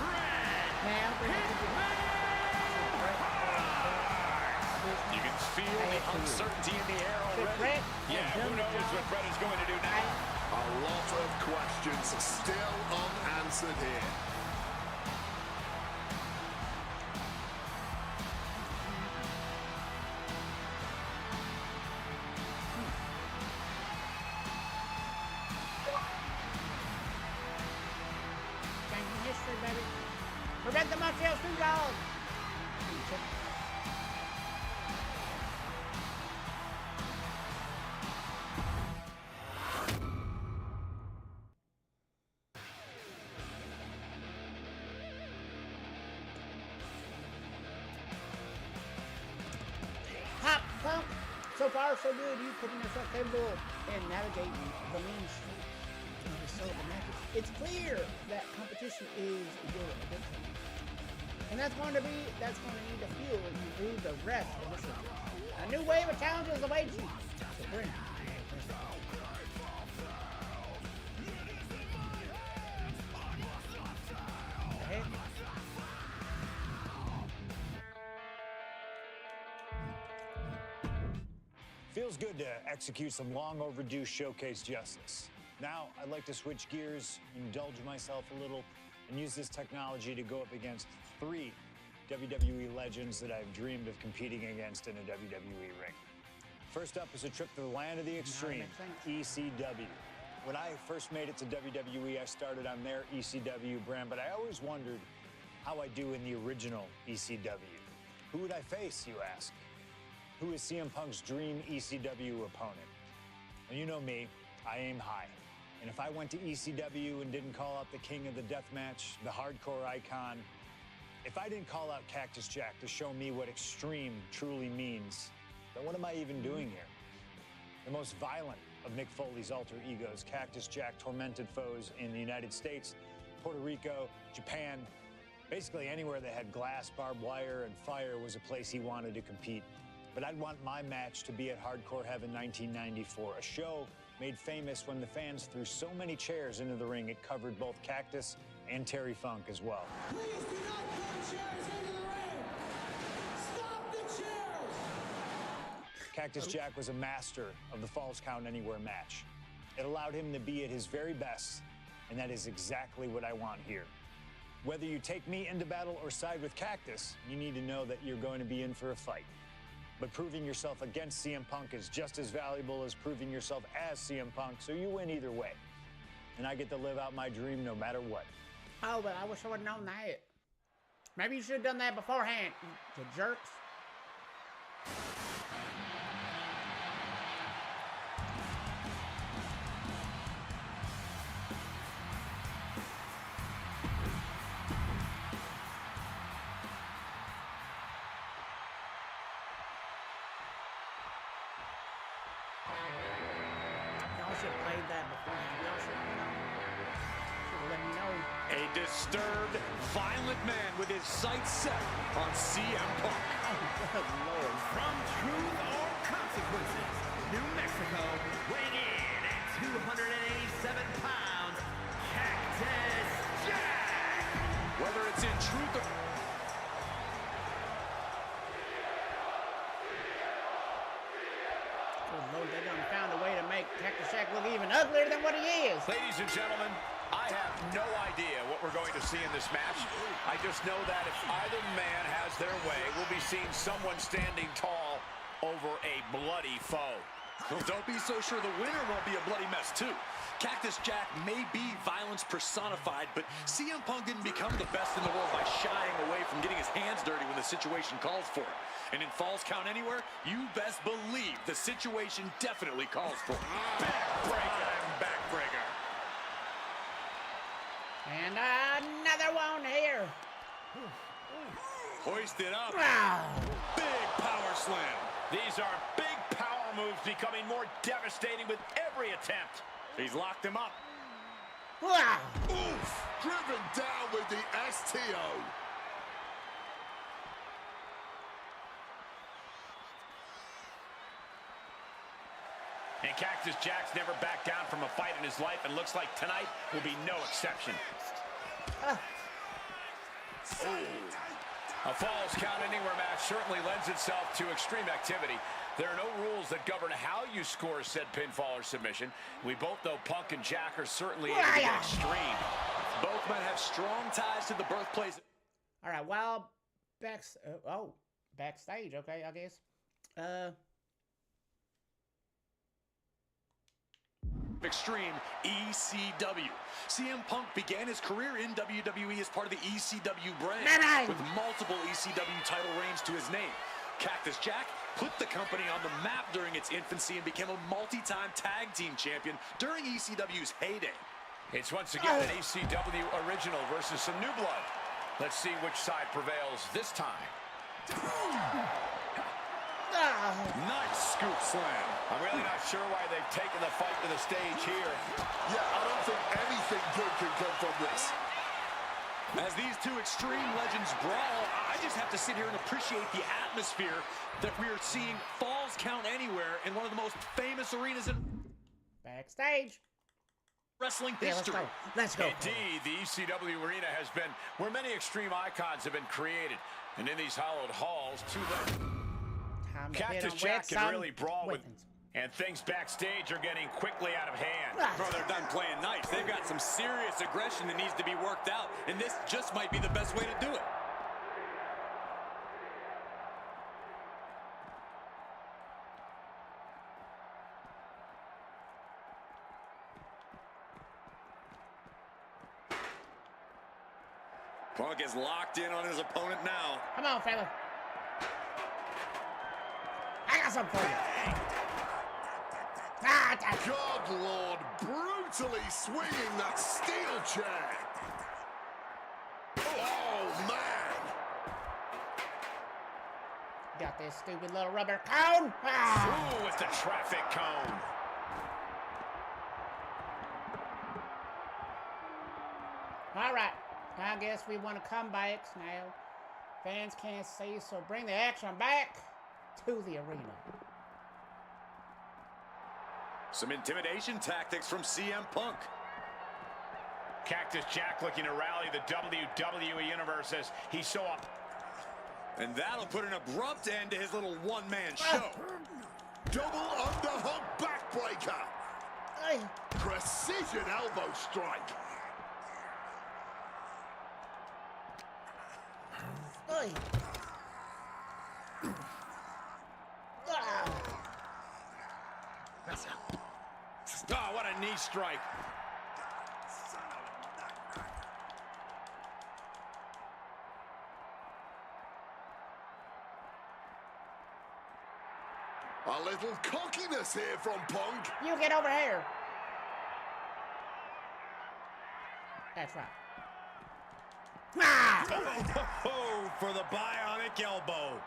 Bret
Now,
You can feel the uncertainty in the air already.
Bret,
Yeah, who knows what Bret is going to do now?
A lot of questions still unanswered here.
changing history, baby. Prevent the Montreal Screwjob. far so good. You putting yourself capable in navigating the main street of historical matches. It's clear that competition is your addiction. And that's going to need to fuel you through the rest of the season. A new wave of challenges awaits you. So bring it.
Feels good to execute some long overdue showcase justice. Now, I'd like to switch gears, indulge myself a little, and use this technology to go up against 3 WWE legends that I've dreamed of competing against in a WWE ring. First up is a trip to the land of the extreme, ECW. When I first made it to WWE, I started on their ECW brand, but I always wondered how I do in the original ECW. Who would I face, you ask? Who is CM Punk's dream ECW opponent? Well, you know me, I aim high. And if I went to ECW and didn't call out the king of the deathmatch, the hardcore icon, if I didn't call out Cactus Jack to show me what extreme truly means, then what am I even doing here? The most violent of Mick Foley's alter egos, Cactus Jack tormented foes in the United States, Puerto Rico, Japan, basically anywhere that had glass, barbed wire, and fire was a place he wanted to compete. But I'd want my match to be at Hardcore Heaven 1994, a show made famous when the fans threw so many chairs into the ring it covered both Cactus and Terry Funk as well.
Please do not throw chairs into the ring! Stop the chairs!
Cactus Jack was a master of the Falls Count Anywhere match. It allowed him to be at his very best, and that is exactly what I want here. Whether you take me into battle or side with Cactus, you need to know that you're going to be in for a fight. But proving yourself against CM Punk is just as valuable as proving yourself as CM Punk, so you win either way. And I get to live out my dream no matter what.
Oh, but I wish I would have known that. Maybe you should have done that beforehand, you jerks.
A disturbed, violent man with his sights set on CM Punk.
From Truth or Consequences, New Mexico, weighing in at 287 pounds, Cactus Jack!
Whether it's in truth or...
They done found a way to make Cactus Jack look even uglier than what he is.
Ladies and gentlemen, I have no idea what we're going to see in this match. I just know that if either man has their way, we'll be seeing someone standing tall over a bloody foe.
Well, don't be so sure the winner won't be a bloody mess, too. Cactus Jack may be violence personified, but CM Punk didn't become the best in the world by shying away from getting his hands dirty when the situation calls for it. And in Falls Count Anywhere, you best believe the situation definitely calls for it.
Backbreaker and backbreaker.
And another one here.
Hoisted up.
Wow.
Big power slam. These are big power moves becoming more devastating with every attempt. He's locked him up.
Wow.
Oof! Driven down with the STO.
And Cactus Jack's never backed down from a fight in his life, and looks like tonight will be no exception. A Falls Count Anywhere match certainly lends itself to extreme activity. There are no rules that govern how you score said pinfall or submission. We both know Punk and Jack are certainly able to get extreme.
Both men have strong ties to the birthplace.
All right, well, backstage, okay, I guess.
Extreme ECW. CM Punk began his career in WWE as part of the ECW brand, with multiple ECW title reigns to his name. Cactus Jack put the company on the map during its infancy and became a multi-time tag team champion during ECW's heyday.
It's once again an ECW original versus some new blood. Let's see which side prevails this time. Nice scoop slam. I'm really not sure why they've taken the fight to the stage here.
Yeah, I don't think anything good can come from this.
As these two extreme legends brawl, I just have to sit here and appreciate the atmosphere that we are seeing Falls Count Anywhere in one of the most famous arenas in
Backstage.
wrestling
Yeah,
history.
Let's go.
Indeed, the ECW arena has been where many extreme icons have been created. And in these hollowed halls, two
Time to hit
Cactus
on
Jack
with
can
some
really brawl with,
weapons.
and things backstage are getting quickly out of hand.
Bro, they're done playing nice. They've got some serious aggression that needs to be worked out, and this just might be the best way to do it. Punk is locked in on his opponent now.
Come on, fella. I got something for you.
God, Lord, brutally swinging that steel chair. Oh, man.
Got this stupid little rubber cone.
Ooh, with the traffic cone.
All right. I guess we want to comebacks now. Fans can't see, so bring the action back to the arena.
Some intimidation tactics from CM Punk.
Cactus Jack looking to rally the WWE Universe as he saw up.
And that'll put an abrupt end to his little one-man show.
Double underhook backbreaker.
Ay.
Precision elbow strike.
Ay.
Oh, what a knee strike.
A little cockiness here from Punk.
You get over here. That's right.
Oh, for the bionic elbow.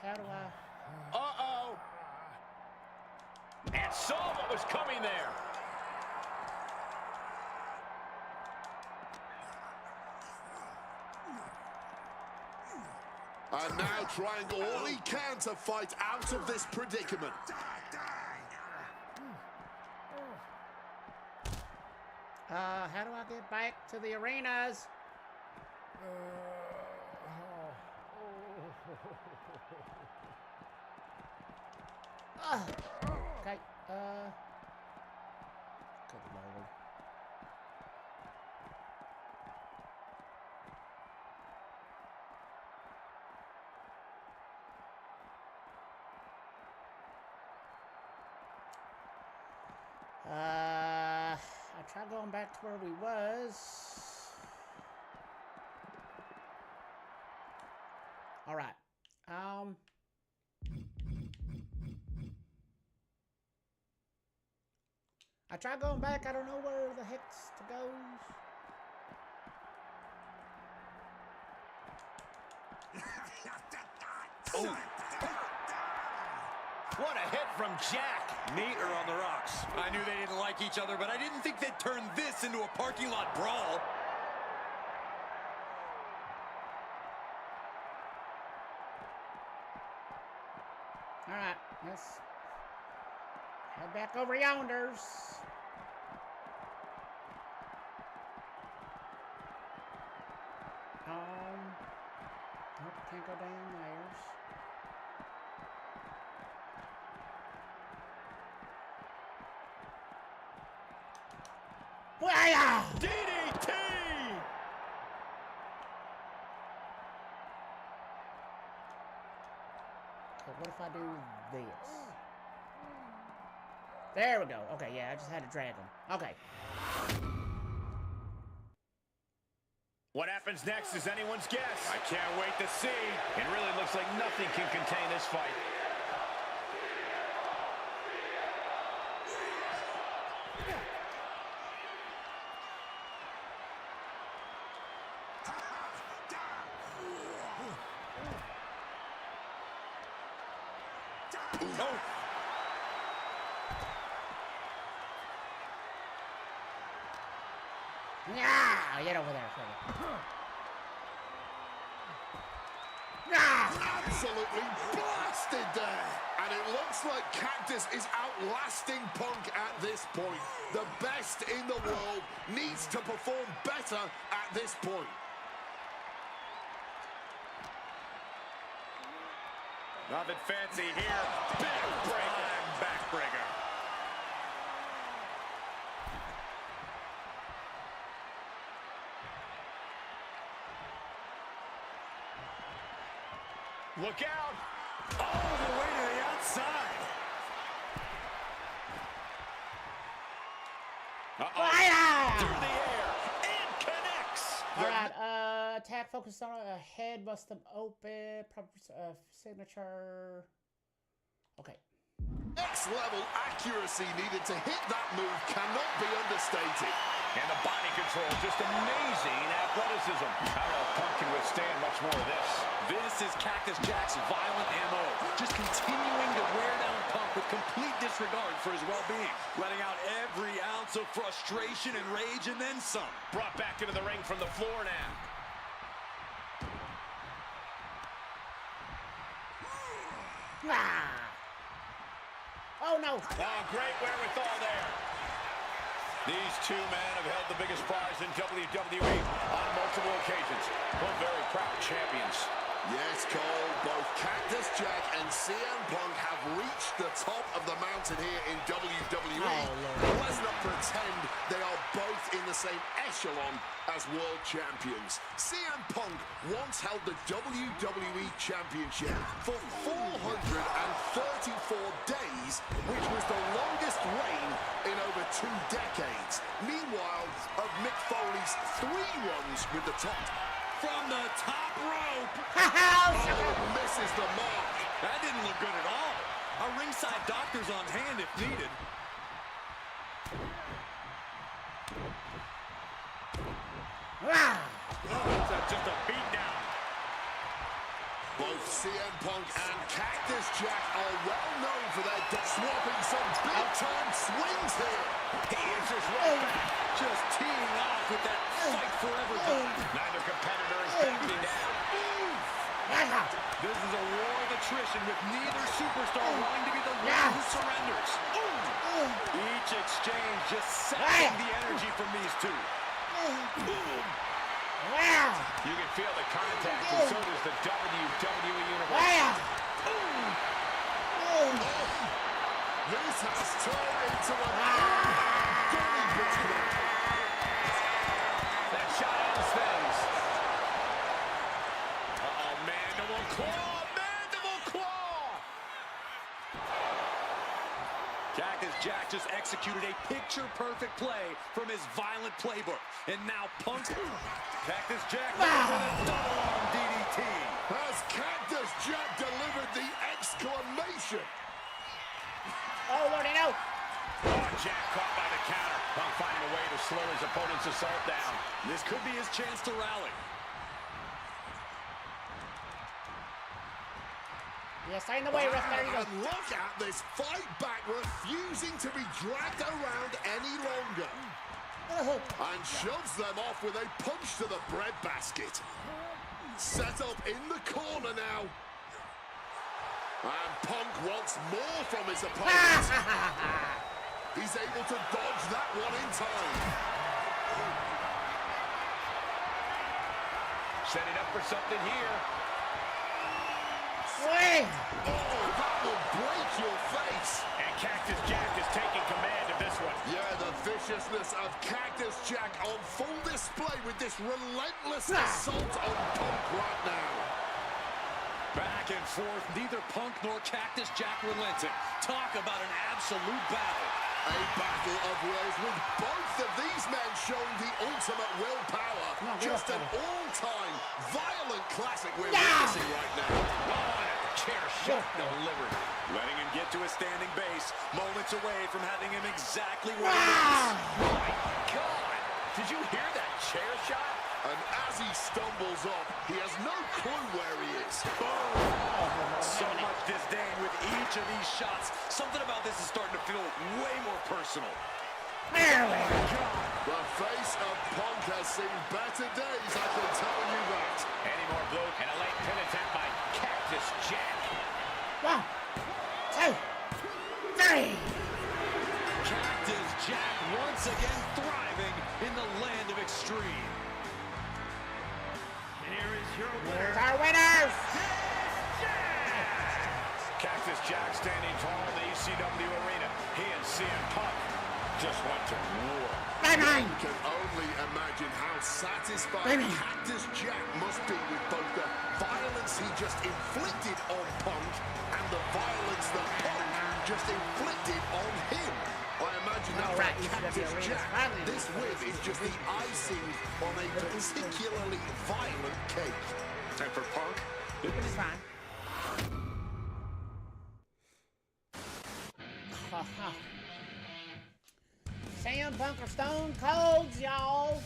How do I?
Uh-oh. And saw what was coming there.
And now trying all he can to fight out of this predicament.
How do I get back to the arenas? Okay, good lord. I tried going back to where we was. All right. I tried going back. I don't know where the heck's to go.
Oh. What a hit from Jack.
Neat or on the rocks. I knew they didn't like each other, but I didn't think they'd turn this into a parking lot brawl.
All right, let's head back over yonders. Nope, can't go down there.
DDT!
Okay, what if I do this? There we go. Okay, yeah, I just had to drag him. Okay.
What happens next is anyone's guess. I can't wait to see. It really looks like nothing can contain this fight.
Oh.
Yeah, get over there, Freddy.
Absolutely blasted there. And it looks like Cactus is outlasting Punk at this point. The best in the world needs to perform better at this point.
Nothing fancy here. Big breaker and backbreaker. Look out! All the way to the outside. Through the air and connects.
All right, attack focus on a head, bust them open, proper signature. Okay.
Next level accuracy needed to hit that move cannot be understated.
And the body control, just amazing athleticism. I don't know if Punk can withstand much more of this.
This is Cactus Jack's violent MO. Just continuing to wear down Punk with complete disregard for his well-being. Letting out every ounce of frustration and rage and then some.
Brought back into the ring from the floor now.
Oh, no.
Oh, great wherewithal there. These two men have held the biggest prize in WWE on multiple occasions. Both very proud champions.
Yes, Cole, both Cactus Jack and CM Punk have reached the top of the mountain here in WWE. Let's not pretend they are both in the same echelon as world champions. CM Punk once held the WWE Championship for 434 days, which was the longest reign in over 2 decades. Meanwhile, of Mick Foley's 3 runs with the top.
From the top rope.
Oh, misses the mark.
That didn't look good at all. Our ringside doctor's on hand if needed.
That's just a beatdown.
Both CM Punk and Cactus Jack are well known for their swapping some big-time swings here.
He answers right back.
Just teeing off with that fight forever vibe.
Neither competitor is backing down.
This is a war of attrition with neither superstar wanting to be the one who surrenders. Each exchange just sapping the energy from these two.
You can feel the contact, and so does the WWE Universe.
This has turned into a Donnybrook.
That shot ends things. Uh-oh, mandible claw! Mandible claw!
Cactus Jack just executed a picture-perfect play from his violent playbook. And now Punk... Cactus Jack with a double-arm DDT.
Has Cactus Jack delivered the exclamation?
Oh, Lordy, no.
Oh, Jack caught by the counter. Punk finding a way to slow his opponent's assault down.
This could be his chance to rally.
Yeah, stay in the way, ref. There you go.
And look at this fight back, refusing to be dragged around any longer. And shoves them off with a punch to the breadbasket. Set up in the corner now. And Punk wants more from his opponent. He's able to dodge that one in time.
Setting up for something here.
Swing!
Oh, that will break your face.
And Cactus Jack is taking command of this one.
Yeah, the viciousness of Cactus Jack on full display with this relentless assault on Punk right now.
Back and forth, neither Punk nor Cactus Jack relenting. Talk about an absolute battle.
A battle of wills with both of these men showing the ultimate willpower. Just an all-time violent classic we're witnessing right now.
Oh, and a chair shot delivered.
Letting him get to a standing base, moments away from having him exactly where he wants.
My God! Did you hear that chair shot?
And as he stumbles up, he has no clue where he is.
So much disdain with each of these shots. Something about this is starting to feel way more personal.
The face of Punk has seen better days, I can tell you that.
Any more blue and a late pin attempt by Cactus Jack.
1, 2, 3.
Cactus Jack once again thriving in the land of extreme.
Here is your
Here's
winner,
our winners.
Cactus Jack, standing tall in the ECW arena. He and CM Punk just went to war.
Bang, bang.
You can only imagine how satisfied Cactus Jack must be with both the violence he just inflicted on Punk and the violence that Punk just inflicted on him. I imagine that for Cactus Jack, this win is just the icing on a particularly violent cake.
And for Punk,
It was fine. CM Punk or Stone Colds, y'all.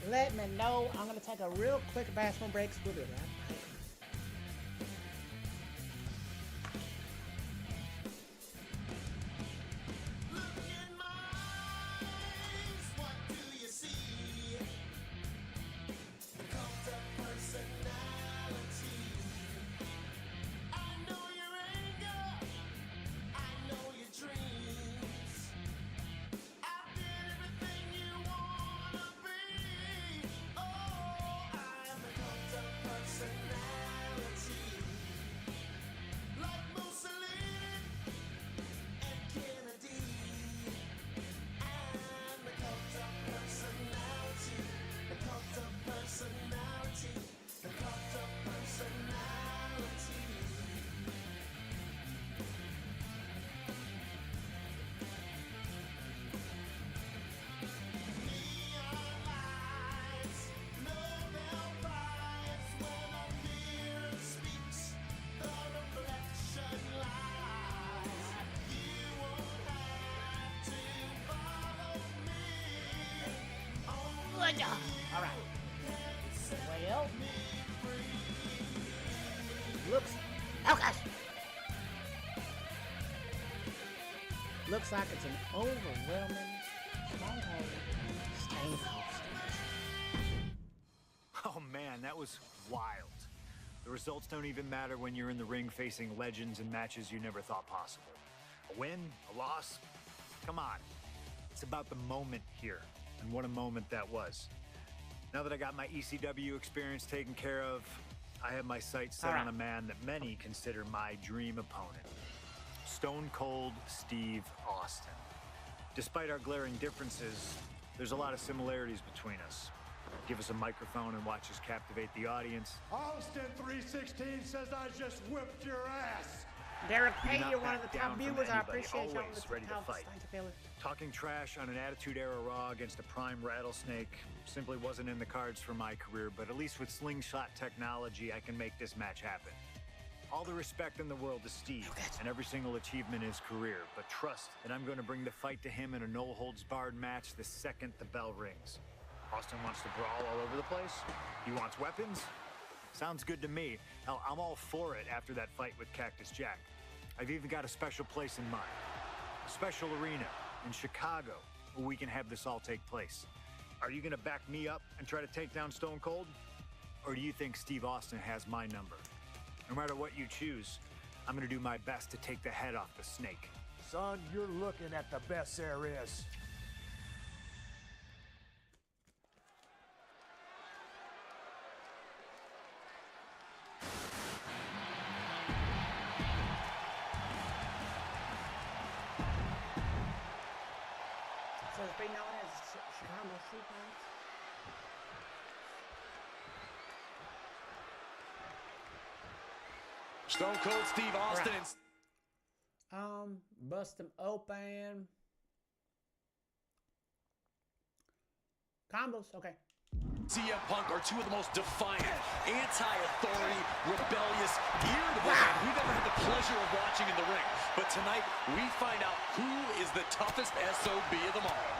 Let me know. I'm going to take a real quick bathroom break. We'll be right back. All right. Well, looks. Oh gosh. Looks like it's an overwhelming stronghold. Staying
Oh man, that was wild. The results don't even matter when you're in the ring facing legends in matches you never thought possible. A win, a loss, come on. It's about the moment here, and what a moment that was. Now that I got my ECW experience taken care of, I have my sights set on a man that many consider my dream opponent. Stone Cold Steve Austin. Despite our glaring differences, there's a lot of similarities between us. Give us a microphone and watch us captivate the audience.
Austin 316 says I just whipped your ass.
Derek
We do
Payne,
not
you're one of
back
the top
down from
viewers. I
anybody,
appreciate y'all.
always ready to fight.
Thank you, Philly.
Talking trash on an Attitude Era Raw against a prime rattlesnake simply wasn't in the cards for my career, but at least with slingshot technology, I can make this match happen. All the respect in the world to Steve, and every single achievement in his career, but trust that I'm going to bring the fight to him in a no-holds-barred match the second the bell rings. Austin wants to brawl all over the place? He wants weapons? Sounds good to me. Hell, I'm all for it after that fight with Cactus Jack. I've even got a special place in mind. A special arena in Chicago where we can have this all take place. Are you gonna back me up and try to take down Stone Cold? Or do you think Steve Austin has my number? No matter what you choose, I'm gonna do my best to take the head off the snake.
Son, you're looking at the best there is.
So it's being known as Chicago Suplex.
Stone Cold Steve Austin.
Bust them open. Combos, okay.
CM Punk are two of the most defiant, anti-authority, rebellious, irritable men we've ever had the pleasure of watching in the ring. But tonight, we find out who is the toughest SOB of them all.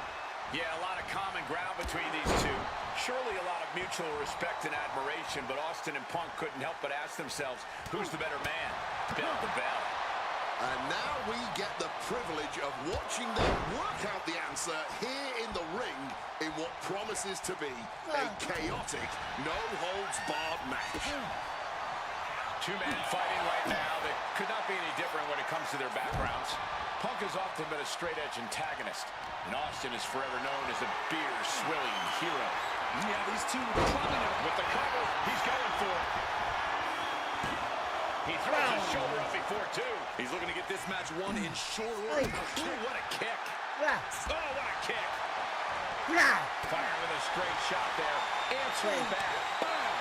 Yeah, a lot of common ground between these two. Surely a lot of mutual respect and admiration, but Austin and Punk couldn't help but ask themselves, who's the better man? Bill the Bell.
And now we get the privilege of watching them work out the answer here in the ring in what promises to be a chaotic, no-holds-barred match.
Two men fighting right now that could not be any different when it comes to their backgrounds. Punk has often been a straight-edge antagonist, and Austin is forever known as a beer-swilling hero.
Yeah, these two probably
with the cover, he's going for it. He throws his shoulder up before two.
He's looking to get this match won in short order.
Ooh, what a kick.
Yeah.
Oh, what a kick.
Yeah.
Firing with a straight shot there. Answering back. Bam.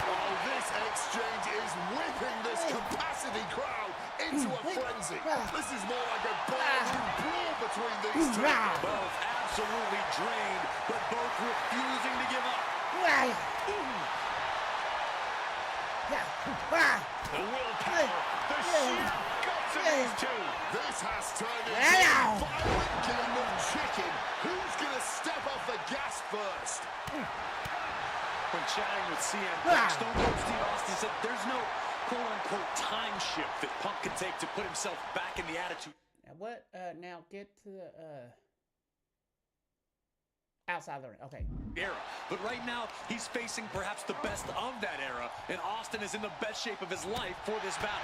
Oh, this exchange is whipping this capacity crowd into a frenzy. This is more like a ballroom brawl between these two.
Both absolutely drained, but both refusing to give up.
The willpower, the sheer guts of these two.
This has turned into a violent game of chicken. Who's going to step off the gas first?
When chatting with CM Punk, Stone Cold Steve Austin said there's no quote-unquote time shift that Punk can take to put himself back in the attitude.
Now what? Now get to the outside the ring. Okay.
Era. But right now, he's facing perhaps the best of that era, and Austin is in the best shape of his life for this battle.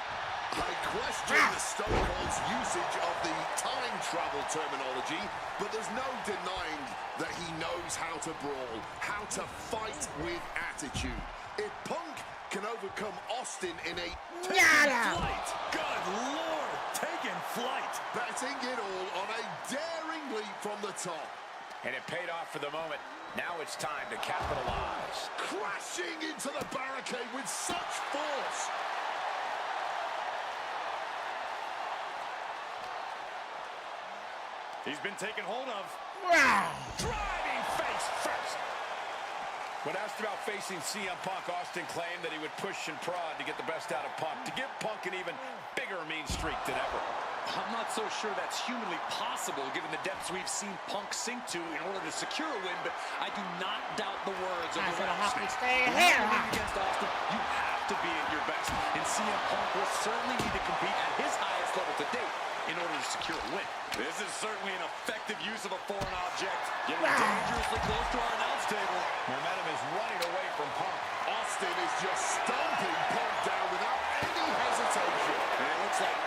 I question the Stone Cold's usage of the time travel terminology, but there's no denying that he knows how to brawl, how to fight with attitude. If Punk can overcome Austin in a
flight, good Lord, taking flight.
Betting it all on a daring leap from the top.
And it paid off for the moment. Now it's time to capitalize.
Crashing into the barricade with such force.
He's been taken hold of.
Driving face first. When asked about facing CM Punk, Austin claimed that he would push and prod to get the best out of Punk, to give Punk an even bigger mean streak than ever.
I'm not so sure that's humanly possible given the depths we've seen Punk sink to in order to secure a win, but I do not doubt the words of the
Hockey
announcement.
stay
When
here.
you're competing against Austin, you have to be at your best, and CM Punk will certainly need to compete at his highest level to date in order to secure a win. This is certainly an effective use of a foreign object, getting dangerously close to our announce table.
Momentum is running away from Punk.
Austin is just stomping Punk down without any hesitation.
And it looks like,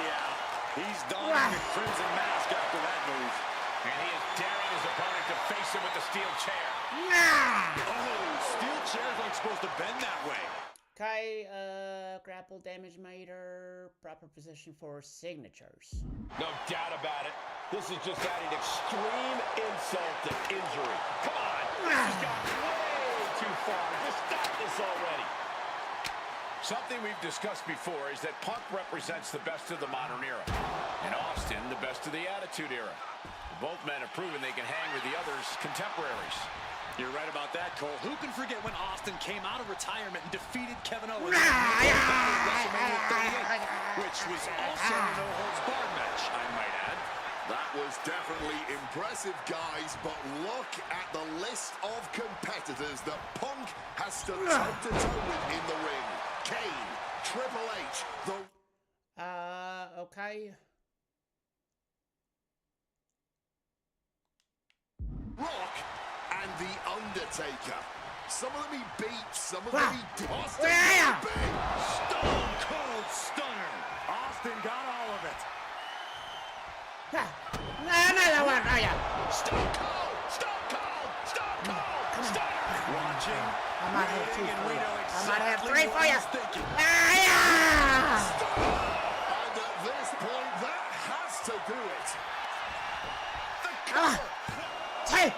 yeah, he's donning the crimson mask after that move.
And he is daring his opponent to face him with the steel chair.
Oh, steel chairs aren't supposed to bend that way.
Okay, grapple damage meter, proper position for signatures.
No doubt about it. This is just adding extreme insult to injury. Come on, this has gone way too far. Just stop this already. Something we've discussed before is that Punk represents the best of the modern era, and Austin the best of the Attitude Era. Both men have proven they can hang with the other's contemporaries.
You're right about that, Cole. Who can forget when Austin came out of retirement and defeated Kevin Owens at WrestleMania 38, which was also a no-holds-barred match, I might add.
That was definitely impressive, guys, but look at the list of competitors that Punk has stood toe-to-toe with in the ring. Kane, Triple H, the...
Okay.
Rock, and The Undertaker. Some of them he beat, some of them he Austin
Stone Cold Stunner. Austin got all of it.
Another one. Oh, yeah.
Stone Cold! Stone Cold! Stone Cold! Stunner!
Watching,
I might have two
waiting, and
for
we
you.
know
I might have
exactly
three
what
for you.
he's thinking.
And at this point, that has to do it. The cover!
Two.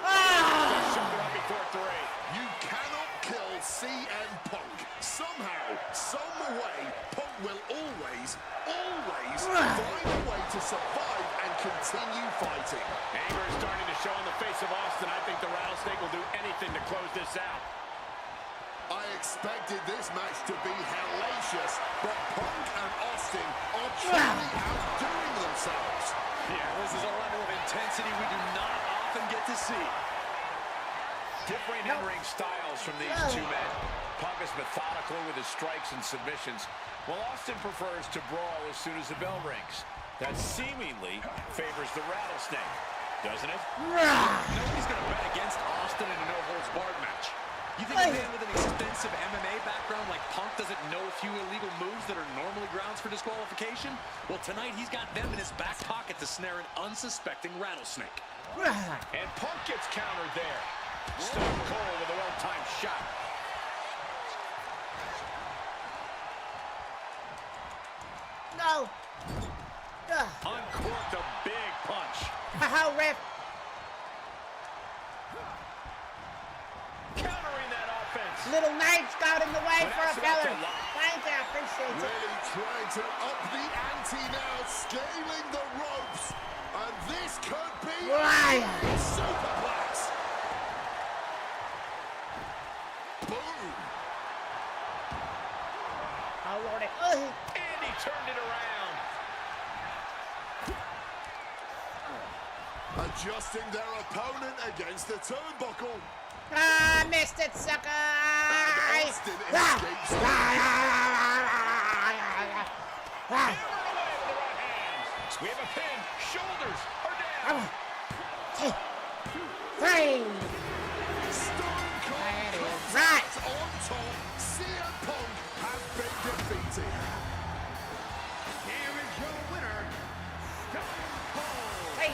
Shoulder up before three.
You cannot kill CM Punk. Somehow, some way, Punk will always find a way to survive and continue fighting.
Anger is starting to show on the face of Austin. I think the rattlesnake will do anything to close this out.
I expected this match to be hellacious, but Punk and Austin are truly outdoing themselves.
Yeah, this is a level of intensity we do not often get to see.
Different in-ring styles from these two men. Punk is methodical with his strikes and submissions, while Austin prefers to brawl as soon as the bell rings. That seemingly favors the rattlesnake, doesn't it?
Nobody's going to bet against Austin in a no-holds-barred match. You think a man with an extensive MMA background like Punk doesn't know a few illegal moves that are normally grounds for disqualification? Well, tonight he's got them in his back pocket to snare an unsuspecting rattlesnake.
And Punk gets countered there. Stone Cold with a well-timed shot.
No.
Uncorked a big punch.
How ref.
Countering that offense.
Little knives got in the way
But
for a
that's about
fella.
to lock.
Thank you, I appreciate it.
Really trying to up the ante now, scaling the ropes. And this could be
Why?
superplex. Boom.
Oh, Lord.
And he turned it around.
Adjusting their opponent against the turnbuckle.
Ah, missed it, sucker.
And Austin escapes.
Hammered away with the right hands. We have a pin. Shoulders are down.
2, 3.
Stone
That
Cold
is
comes
right.
out on top. CM Punk has been defeated.
Here is your winner, Stone Cold.
Hey.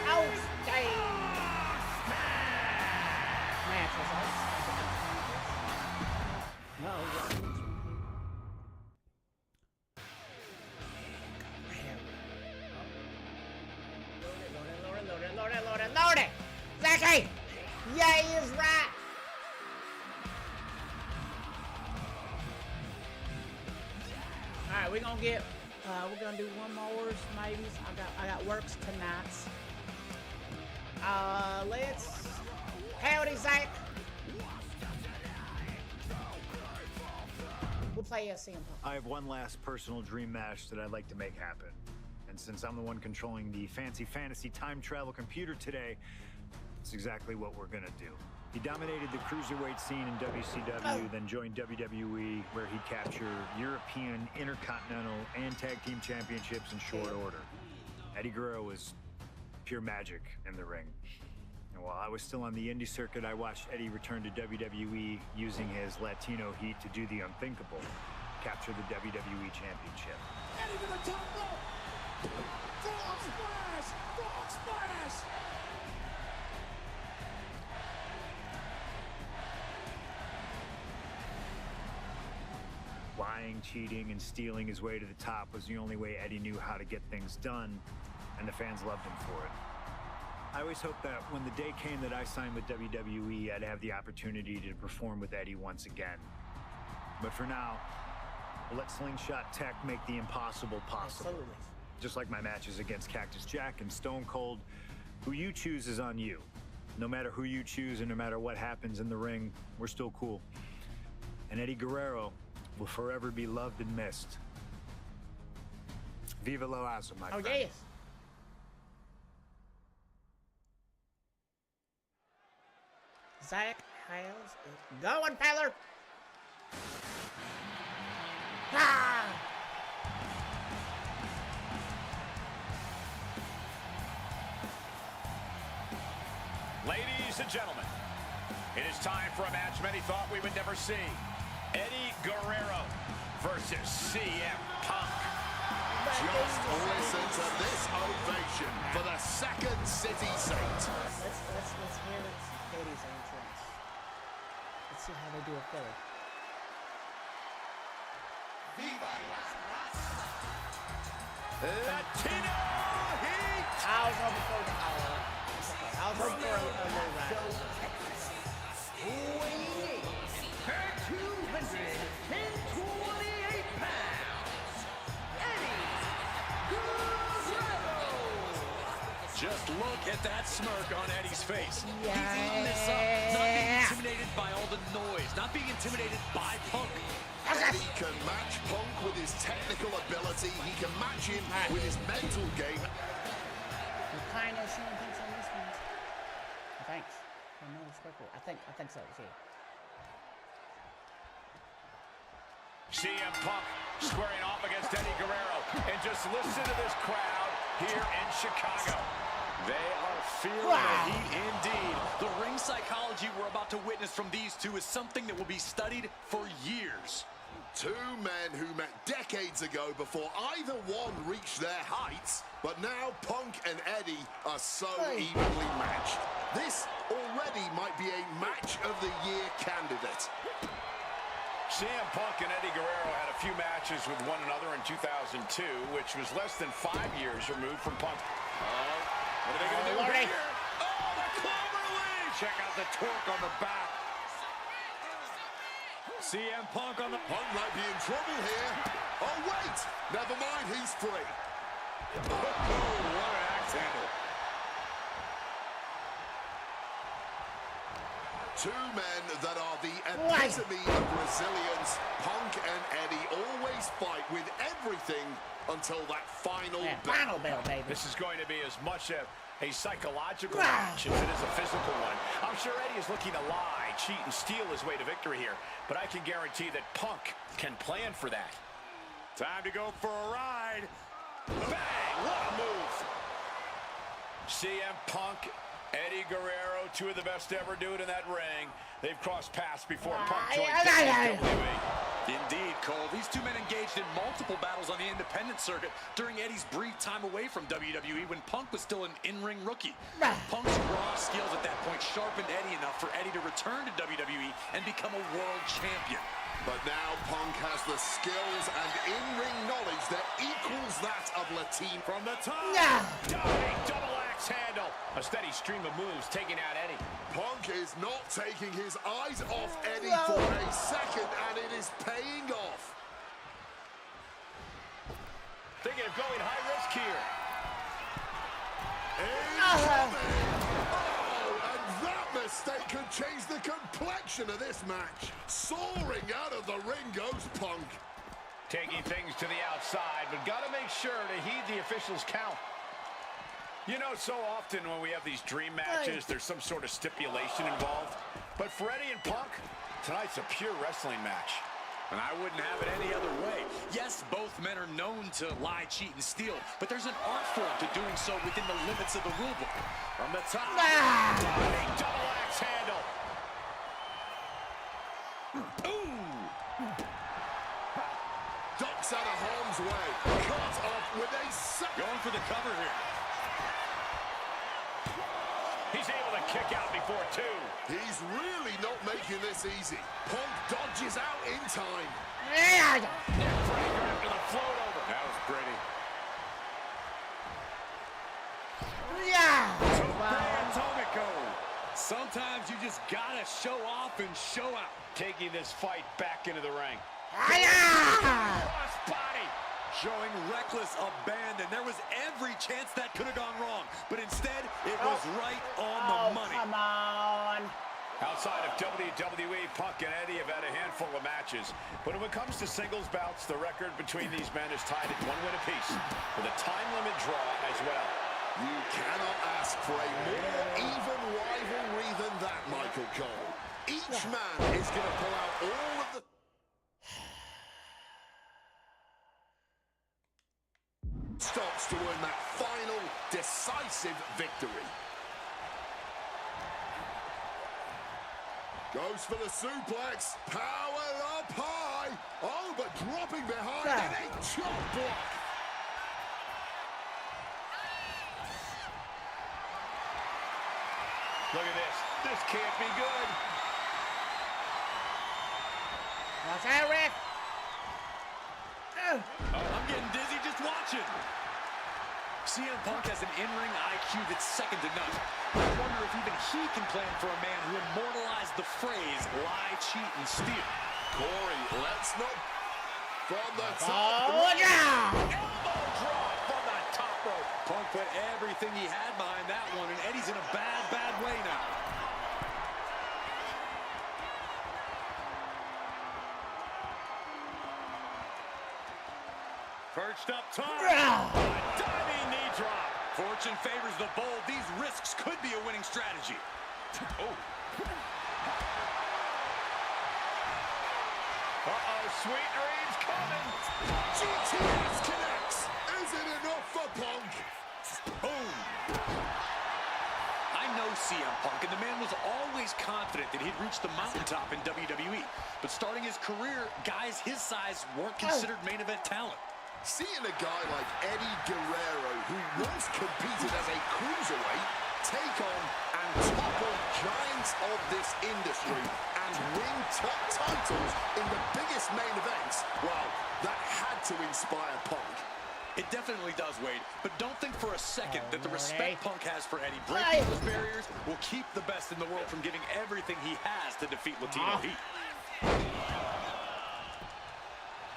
Outstanding. Match results. No. Load it. Zachy. Yeah, he is right. All right, we're gonna do one more, maybe. I got works tonight. Howdy, Zach. We'll play CM Punk.
I have one last personal dream match that I'd like to make happen. And since I'm the one controlling the fancy fantasy time travel computer today, it's exactly what we're gonna do. He dominated the cruiserweight scene in WCW, then joined WWE, where he captured European, Intercontinental, and Tag Team Championships in short order. Eddie Guerrero was pure magic in the ring. And while I was still on the indie circuit, I watched Eddie return to WWE using his Latino heat to do the unthinkable, capture the WWE Championship.
Eddie to the top rope. Frog splash! Frog splash!
Lying, cheating, and stealing his way to the top was the only way Eddie knew how to get things done, and the fans loved him for it. I always hoped that when the day came that I signed with WWE, I'd have the opportunity to perform with Eddie once again. But for now, we'll let Slingshot Tech make the impossible possible.
Absolutely.
Just like my matches against Cactus Jack and Stone Cold, who you choose is on you. No matter who you choose and no matter what happens in the ring, we're still cool. And Eddie Guerrero will forever be loved and missed. Viva la raza, my friend.
Oh, yes. Zach, how's it going, feller? Ah!
Ladies and gentlemen, it is time for a match many thought we would never see. Eddie Guerrero versus CM Punk.
Just listen to this ovation for the Second City Saint.
Let's hear Eddie's entrance. Let's see how they do a Philly.
Latino Heat.
I was hoping for a little ride.
Her 228 pounds, Eddie Guerrero.
Just look at that smirk on Eddie's face.
Yeah.
He's eating this up, not being intimidated by all the noise, not being intimidated by Punk.
Eddie can match Punk with his technical ability. He can match him with his mental game.
You're kind of showing things on this one. Thanks. I think so. See.
CM Punk squaring off against Eddie Guerrero. And just listen to this crowd here in Chicago.
They are feeling the heat indeed. The ring psychology we're about to witness from these two is something that will be studied for years.
Two men who met decades ago before either one reached their heights, but now Punk and Eddie are so evenly matched. This already might be a match of the year candidate.
CM Punk and Eddie Guerrero had a few matches with one another in 2002, which was less than 5 years removed from Punk. What are they going to do
Lordy.
here? Oh, the clover lead! Check out the torque on the back. CM Punk on the...
Punk might be in trouble here. Oh, wait! Never mind, he's free.
Oh, what an axe handle.
Two men that are the epitome of resilience. Punk and Eddie always fight with everything until that final bell.
Final bell, baby.
This is going to be as much a psychological match as it is a physical one. I'm sure Eddie is looking to lie, cheat, and steal his way to victory here, but I can guarantee that Punk can plan for that. Time to go for a ride. Bang! What a move! CM Punk, Eddie Guerrero, two of the best to ever do it in that ring. They've crossed paths before Punk joined WWE.
Indeed, Cole. These two men engaged in multiple battles on the independent circuit during Eddie's brief time away from WWE when Punk was still an in-ring rookie. Punk's raw skills at that point sharpened Eddie enough for Eddie to return to WWE and become a world champion.
But now Punk has the skills and in-ring knowledge that equals that of Latino.
From the top, diving double axe handle. A steady stream of moves taking out Eddie.
Punk is not taking his eyes off Eddie for a second, and it is paying off.
Thinking of going high risk here.
And that mistake could change the complexion of this match. Soaring out of the ring goes Punk.
Taking things to the outside, but got to make sure to heed the officials' count. You know, so often when we have these dream matches, there's some sort of stipulation involved. But for Eddie and Punk, tonight's a pure wrestling match.
And I wouldn't have it any other way. Yes, both men are known to lie, cheat, and steal, but there's an art form to doing so within the limits of the rulebook.
From the top, diving double axe handle.
Ducks out of harm's way. Cut off with a second.
Going for the cover here.
He's able to kick out before two.
He's really not making this easy. Punk dodges out in time.
Neckbreaker after the float over. That was pretty. Atomico.
Sometimes you just gotta show off and show out.
Taking this fight back into the ring.
Hiya!
Cross body.
Showing reckless abandon. There was every chance that could have gone wrong, but instead, it was right on the money.
Come on.
Outside of WWE, Punk and Eddie have had a handful of matches. But when it comes to singles bouts, the record between these men is tied at 1 win apiece, with a time limit draw as well.
You cannot ask for a more even rivalry than that, Michael Cole. Each man is going to pull out all of the... stops to win that final, decisive victory. Goes for the suplex. Power up high. Oh, but dropping behind and a chop block.
Look at this. This can't be good.
Watch out, Rick.
Oh, I'm getting dizzy just watching. CM Punk has an in-ring IQ that's second to none. I wonder if even he can plan for a man who immortalized the phrase lie, cheat, and steal.
Corey, let's not... From the top.
Oh, yeah!
Elbow drop from the top rope.
Punk put everything he had behind that one, and Eddie's in a bad, bad way now.
Perched up top.
Diving knee drop. Fortune favors the bold. These risks could be a winning strategy.
Oh. Uh-oh, sweet dreams coming.
GTS connects. Is it enough for Punk?
Boom.
I know CM Punk, and the man was always confident that he'd reach the mountaintop in WWE. But starting his career, guys his size weren't considered main event talent.
Seeing a guy like Eddie Guerrero, who once competed as a cruiserweight, take on and topple giants of this industry and win top titles in the biggest main events, well, that had to inspire Punk.
It definitely does, Wade, but don't think for a second that the respect Punk has for Eddie breaking those barriers will keep the best in the world from giving everything he has to defeat Latino Heat.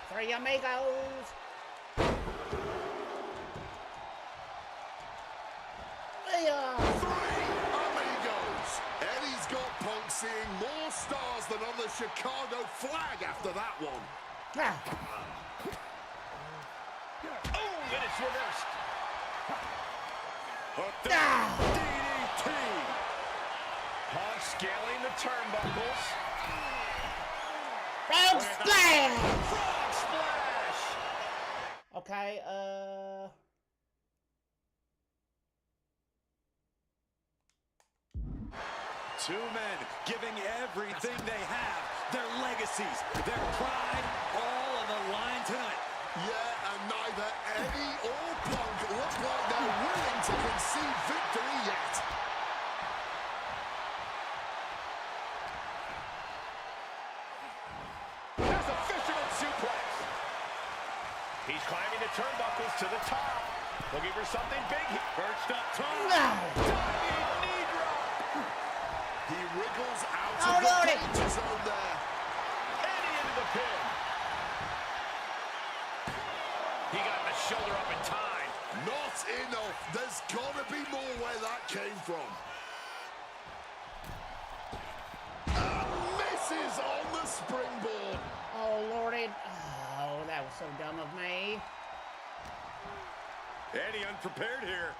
3 amigos.
Three amigos. Eddie's got Punk seeing more stars than on the Chicago flag after that one.
Oh, and it's reversed. Hooked up. DDT. Punk scaling the turnbuckles.
Frog splash.
Frog splash.
Okay,
2 men giving everything they have, their legacies, their pride, all on the line tonight.
Yeah, and neither Eddie or Punk look like they're willing to concede victory yet.
There's a fisherman suplex. He's climbing the turnbuckles to the top. Looking for something big. Perched up top. Diving knee drop.
He wriggles out
Oh,
of the
Lordy.
danger zone there.
Eddie into the pin. He got the shoulder up in time.
Not enough. There's got to be more where that came from. And misses on the springboard.
oh, Lordy. Oh, that was so dumb of me.
Eddie unprepared here.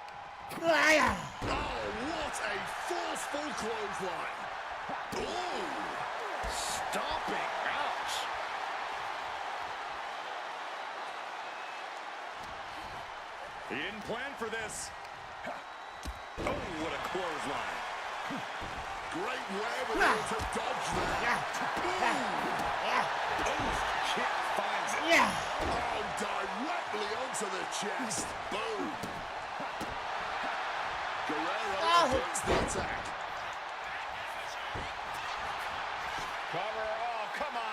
Oh, what a forceful clothesline. Oh,
Stomping. Ouch. He didn't plan for this. Oh, what a clothesline.
great wherewithal to dodge there.
Kick finds it.
Oh, directly onto the chest. Boom. Guerrero avoids the attack.
Cover. Oh, come on.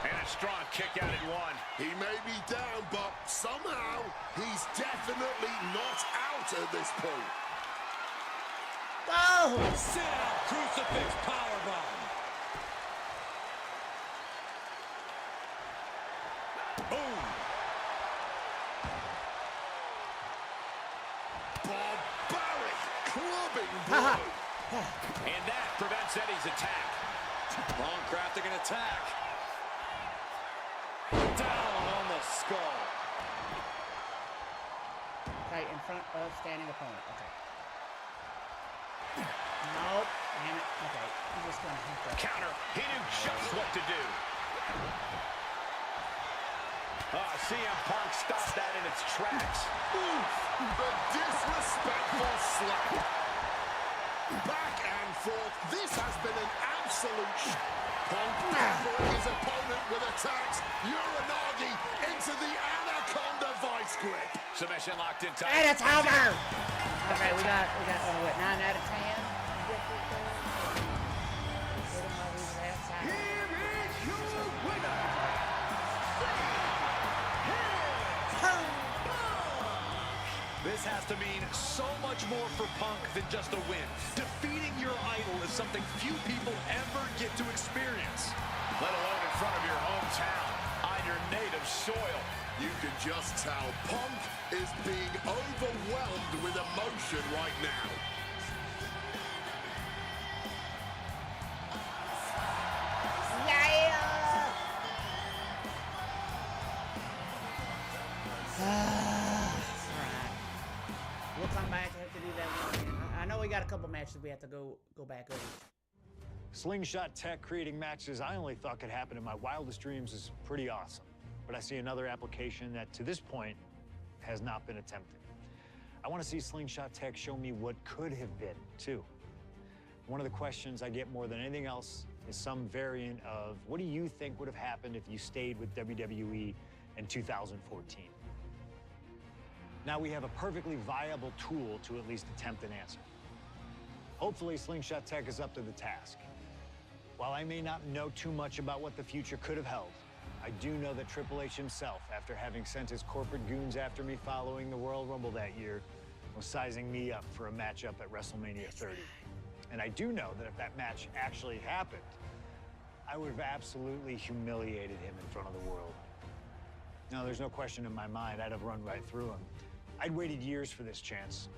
And a strong kick out at 1.
He may be down, but somehow he's definitely not out at this point.
Sit out, crucifix powerbomb. Boom.
Barbaric clubbing blow.
And that prevents Eddie's attack.
Long crafting an attack. Down on the skull.
Okay, in front of standing opponent. Okay. Nope. Damn it. Okay. I'm just gonna have to.
Counter. He knew just what to do. CM Punk stopped that in its tracks.
Oof, the disrespectful slap. Back and forth. This has been an absolute Punk peppering his opponent with attacks. Uranagi into the Anaconda vice grip.
Submission locked in tight.
And it's over! Okay, we got what, 9 out of 10?
Here is your winner.
This has to mean so much more for Punk than just a win. Defeating your idol is something few people ever get to experience.
Let alone in front of your hometown, on your native soil.
You can just tell Punk is being overwhelmed with emotion right now.
We'll come back and have to do that one again. I know we got a couple matches we have to go back over.
Slingshot tech creating matches I only thought could happen in my wildest dreams is pretty awesome. But I see another application that, to this point, has not been attempted. I want to see Slingshot tech show me what could have been, too. One of the questions I get more than anything else is some variant of, what do you think would have happened if you stayed with WWE in 2014? Now we have a perfectly viable tool to at least attempt an answer. Hopefully, Slingshot Tech is up to the task. While I may not know too much about what the future could have held, I do know that Triple H himself, after having sent his corporate goons after me following the Royal Rumble that year, was sizing me up for a matchup at WrestleMania 30. And I do know that if that match actually happened, I would have absolutely humiliated him in front of the world. No, there's no question in my mind I'd have run right through him. I'd waited years for this chance.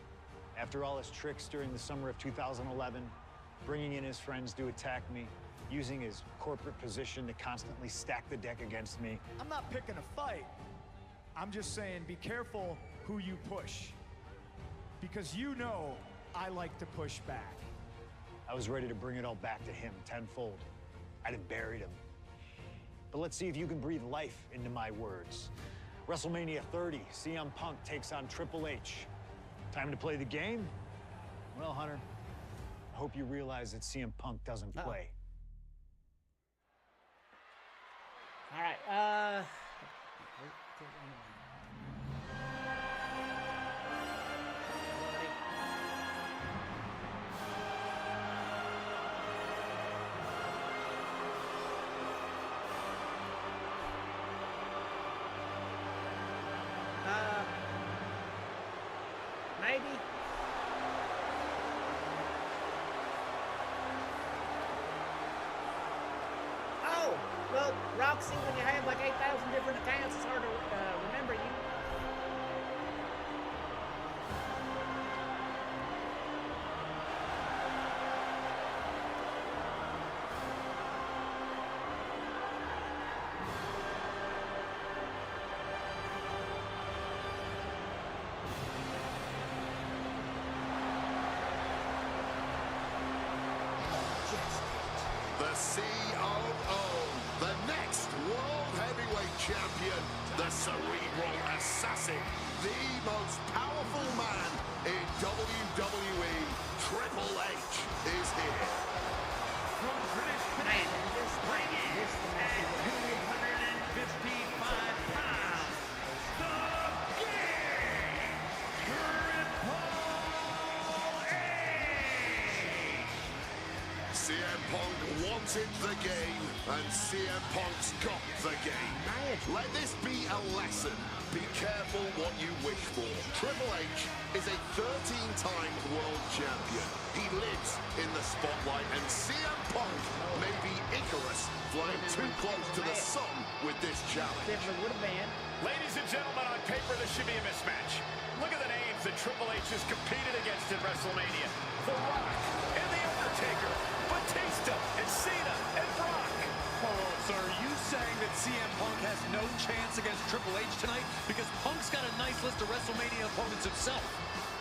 After all his tricks during the summer of 2011, bringing in his friends to attack me, using his corporate position to constantly stack the deck against me.
I'm not picking a fight. I'm just saying be careful who you push. Because you know I like to push back.
I was ready to bring it all back to him tenfold. I'd have buried him. But let's see if you can breathe life into my words. WrestleMania 30, CM Punk takes on Triple H. Time to play the game? Well, Hunter, I hope you realize that CM Punk doesn't play.
All right, maybe. Oh, well, Roxy, when you have like 8,000 different accounts, it's hard to remember you.
The COO, the next World Heavyweight Champion, the Cerebral Assassin, the most powerful man in WWE, Triple H, is here.
From British
Man,
Columbia,
this
at 255 pounds, the King, Triple H.
CM Punk wanted the game, and CM Punk's got the game. Let this be a lesson. Be careful what you wish for. Triple H is a 13-time world champion. He lives in the spotlight, and CM Punk may be Icarus flying too close to the sun with this challenge.
Definitely would have been.
Ladies and gentlemen, on paper, this should be a mismatch. Look at the names that Triple H has competed against in WrestleMania. The Rock and The Undertaker, Batista and Cena and Brock.
Oh, so are you saying that CM Punk has no chance against Triple H tonight? Because Punk's got a nice list of WrestleMania opponents himself.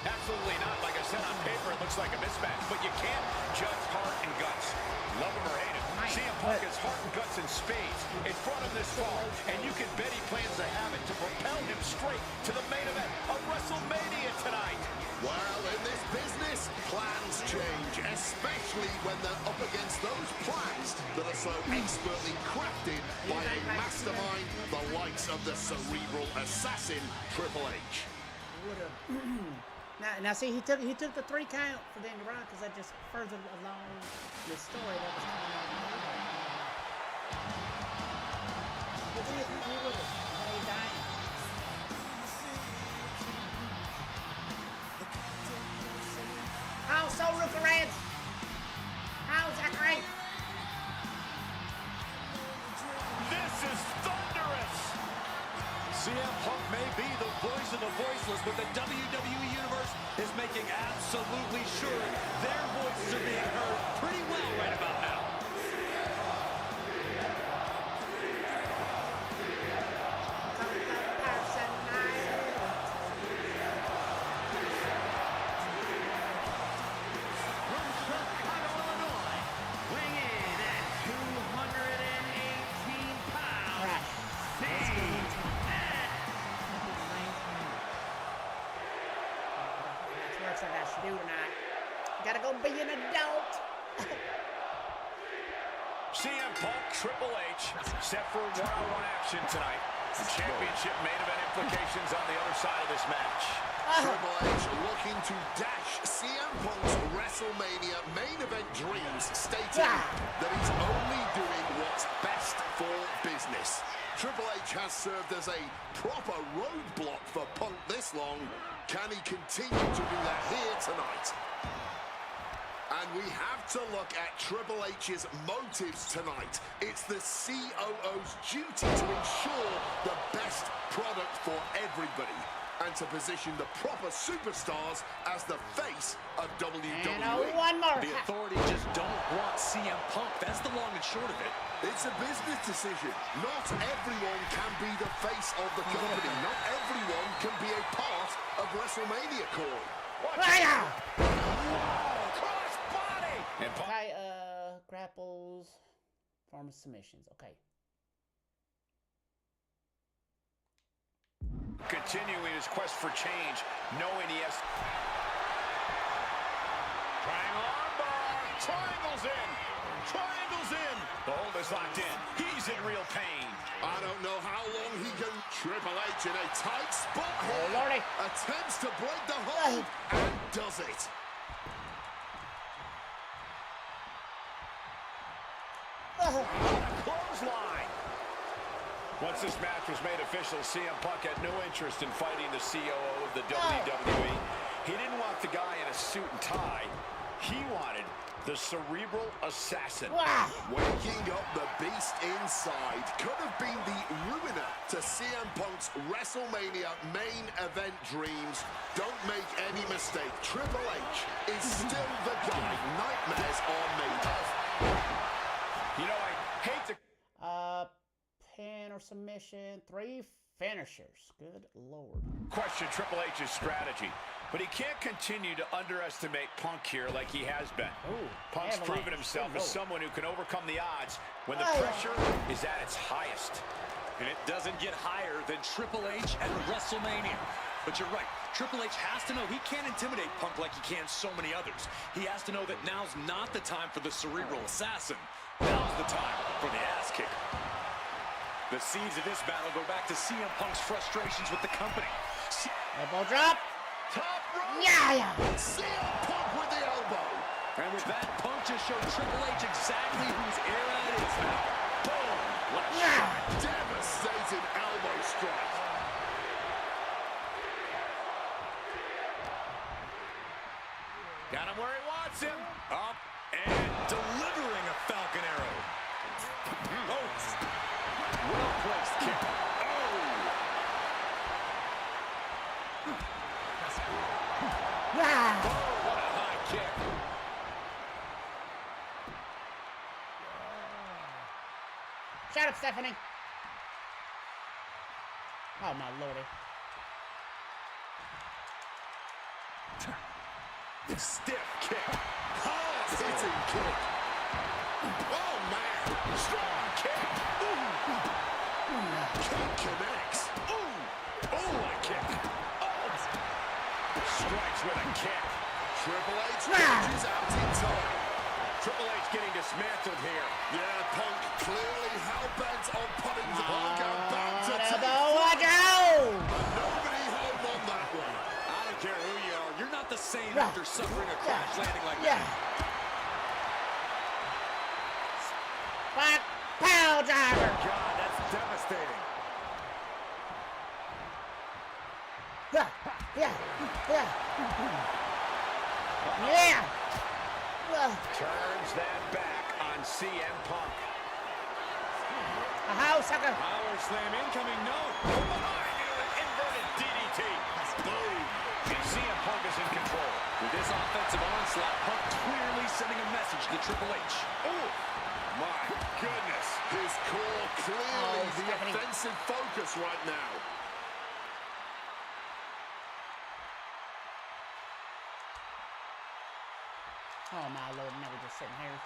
Absolutely not. Like I said, on paper, it looks like a mismatch. But you can't judge heart and guts. Love him or hate him. CM Punk has heart and guts in spades in front of this fall. And you can bet he plans to have it to propel him straight to the main event of WrestleMania tonight.
Well, in this business, plans change, especially when they're up against those plans that are so expertly crafted by a mastermind, the likes of the Cerebral Assassin, Triple H.
Would have. Now, see, he took the 3 count for Daniel Bryan because that just further along the story that was coming out. But he would have. He died. How so, Rookie Reds? How, Zachary?
This is thunderous.
CM Punk may be the voice of the voiceless, but the WWE Universe is making absolutely sure their voices are being heard pretty well right about now.
be an adult.
CM Punk, Triple H, set for one-on-one action tonight. Championship main event implications on the other side of this match.
Triple H looking to dash CM Punk's WrestleMania main event dreams, stating that he's only doing what's best for business. Triple H has served as a proper roadblock for Punk this long. Can he continue to do that here tonight? And we have to look at Triple H's motives tonight. It's the COO's duty to ensure the best product for everybody and to position the proper superstars as the face of WWE.
And one more.
The authorities just don't want CM Punk. That's the long and short of it.
It's a business decision. Not everyone can be the face of the company. Not everyone can be a part of WrestleMania, Corey.
And Punk
Okay, grapples, form of submissions. Okay.
continuing his quest for change, knowing he has... Triangle armbar, triangles in, triangles in. The hold is locked in. He's in real pain.
I don't know how long he can. Triple H in a tight spot here.
Oh, Lordy.
Attempts to break the hold and does it.
Clothesline. Once this match was made official, CM Punk had no interest in fighting the COO of the WWE. He didn't want the guy in a suit and tie. He wanted the cerebral assassin.
Waking up the beast inside could have been the ruiner to CM Punk's WrestleMania main event dreams. Don't make any mistake, Triple H is still the guy nightmares are made of.
You know, I hate to...
Pin or submission, 3 finishers. Good Lord.
question Triple H's strategy, but he can't continue to underestimate Punk here like he has been.
Ooh,
Punk's proven himself as someone who can overcome the odds when the pressure is at its highest.
And it doesn't get higher than Triple H at WrestleMania. But you're right, Triple H has to know he can't intimidate Punk like he can so many others. He has to know that now's not the time for the cerebral assassin. Now's the time for the ass kicker. The seeds of this battle go back to CM Punk's frustrations with the company.
Elbow drop.
Top rope.
Yeah.
CM Punk with the elbow.
And with that, Punk just showed Triple H exactly whose era it is now. Boom.
Devastating elbow strike.
Got him where he wants him.
Up and delivering a Falcon Arrow. Oh. Well-placed kick.
Yeah.
Oh, what a high kick.
Shut up, Stephanie. Oh, my Lordy.
Stiff kick.
Hitting kick. Oh, man.
Strong kick.
Kick connects.
Oh, a kick.
Strikes with a kick.
Triple H reaches out in time.
Triple H getting dismantled here.
Yeah, Punk clearly hell-bent on putting the Punk back to take. Nobody home on that one.
I don't care who you are. You're not the same after suffering a crash landing like that.
Back power driver.
God, that's devastating.
Turns that back on CM Punk.
A house sucker.
Power slam incoming, no.
Inverted DDT. Boom. And CM Punk is in control.
With this offensive onslaught, Punk clearly sending a message to Triple H.
Oh, my goodness.
His core clearly the
Stephanie.
offensive focus right now.
Oh, my Lord. Now we're just sitting here.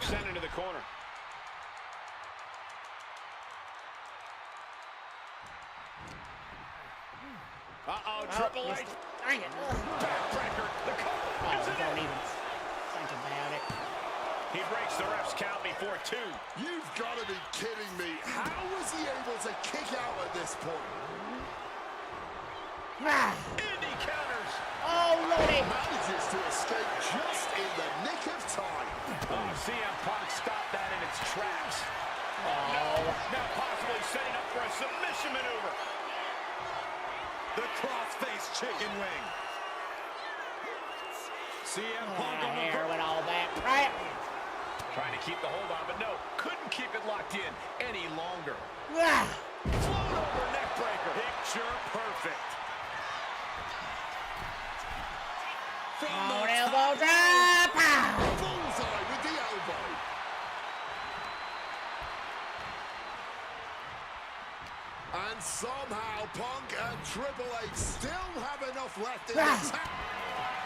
Sent into the corner. Uh-oh, Triple H.
Dang it.
Backbreaker. The cover.
Oh, don't even think about it.
He breaks the ref's count before 2.
You've got to be kidding me. How was he able to kick out at this point?
Indy counters.
Oh, Lordy.
Manages to escape just in the nick of time.
Oh, CM Punk stopped that in its tracks. Oh, no. Now possibly setting up for a submission maneuver.
The cross-face chicken wing. CM Punk on the
Here with all that crap.
Trying to keep the hold on, but no, couldn't keep it locked in any longer.
Float over neck breaker. Picture perfect.
On elbow drop.
Bullseye with the elbow. And somehow Punk and Triple H still have enough left in the tank.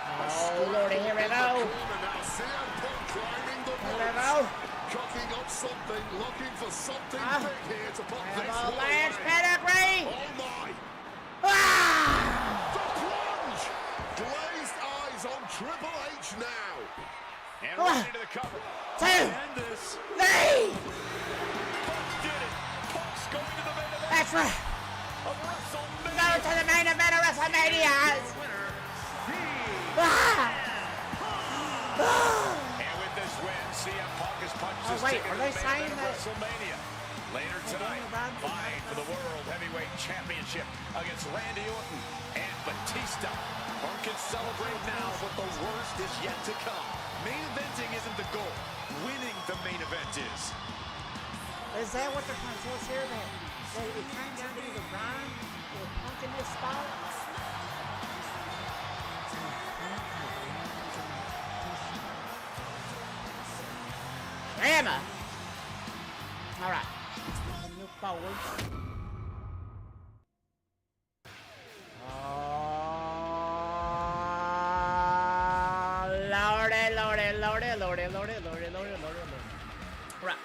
Oh, Lordy, here we go.
Now CM Punk climbing the
Here we
ropes.
go.
Cooking up something, looking for something big here to put this
Elbow
one
Lance
away.
pedigree.
Oh my!
Ah!
The plunge! Glazed eyes on Triple H now.
And right into the cover.
2, 3.
Punk did it. Punk's going to the main event
That's right.
of WrestleMania.
Go to the main event of WrestleMania. Ah!
And with this win, CM Punk has punched his
wait,
ticket
are
to
they
the main
saying
event of
that-
WrestleMania. Later tonight, vying for the World Heavyweight Championship against Randy Orton and Batista.
Punk can celebrate now, but the worst is yet to come. Main eventing isn't the goal. Winning the main event is.
Is that what they're trying to tell us here? That it came down to either Ryan or Punk in this spot? Grandma. All right. Move forward. Lordy. Right.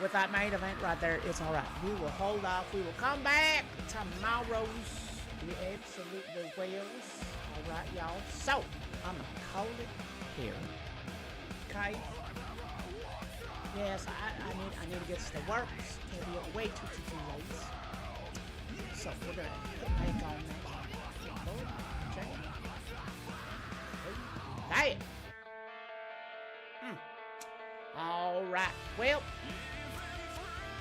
With that main event right there, it's all right. We will hold off. We will come back tomorrow's. We absolutely will. All right, y'all. So, I'm going to call it here. Okay? Yes, I need to get to work. It's going to be way too late. So, we're going to hit back on that. Check it. Hey! All right. Well,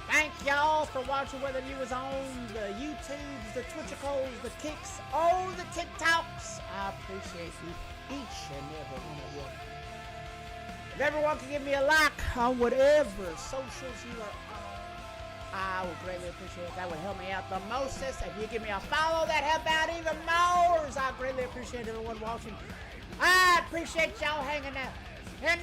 thank y'all for watching, whether you was on the YouTubes, the Twitchicals, the Kicks, or the TikToks. I appreciate you, each and every one of you. If everyone can give me a like on whatever socials you are on, I would greatly appreciate it. That would help me out the mostest. If you give me a follow, that help out even more. I greatly appreciate everyone watching. I appreciate y'all hanging out. And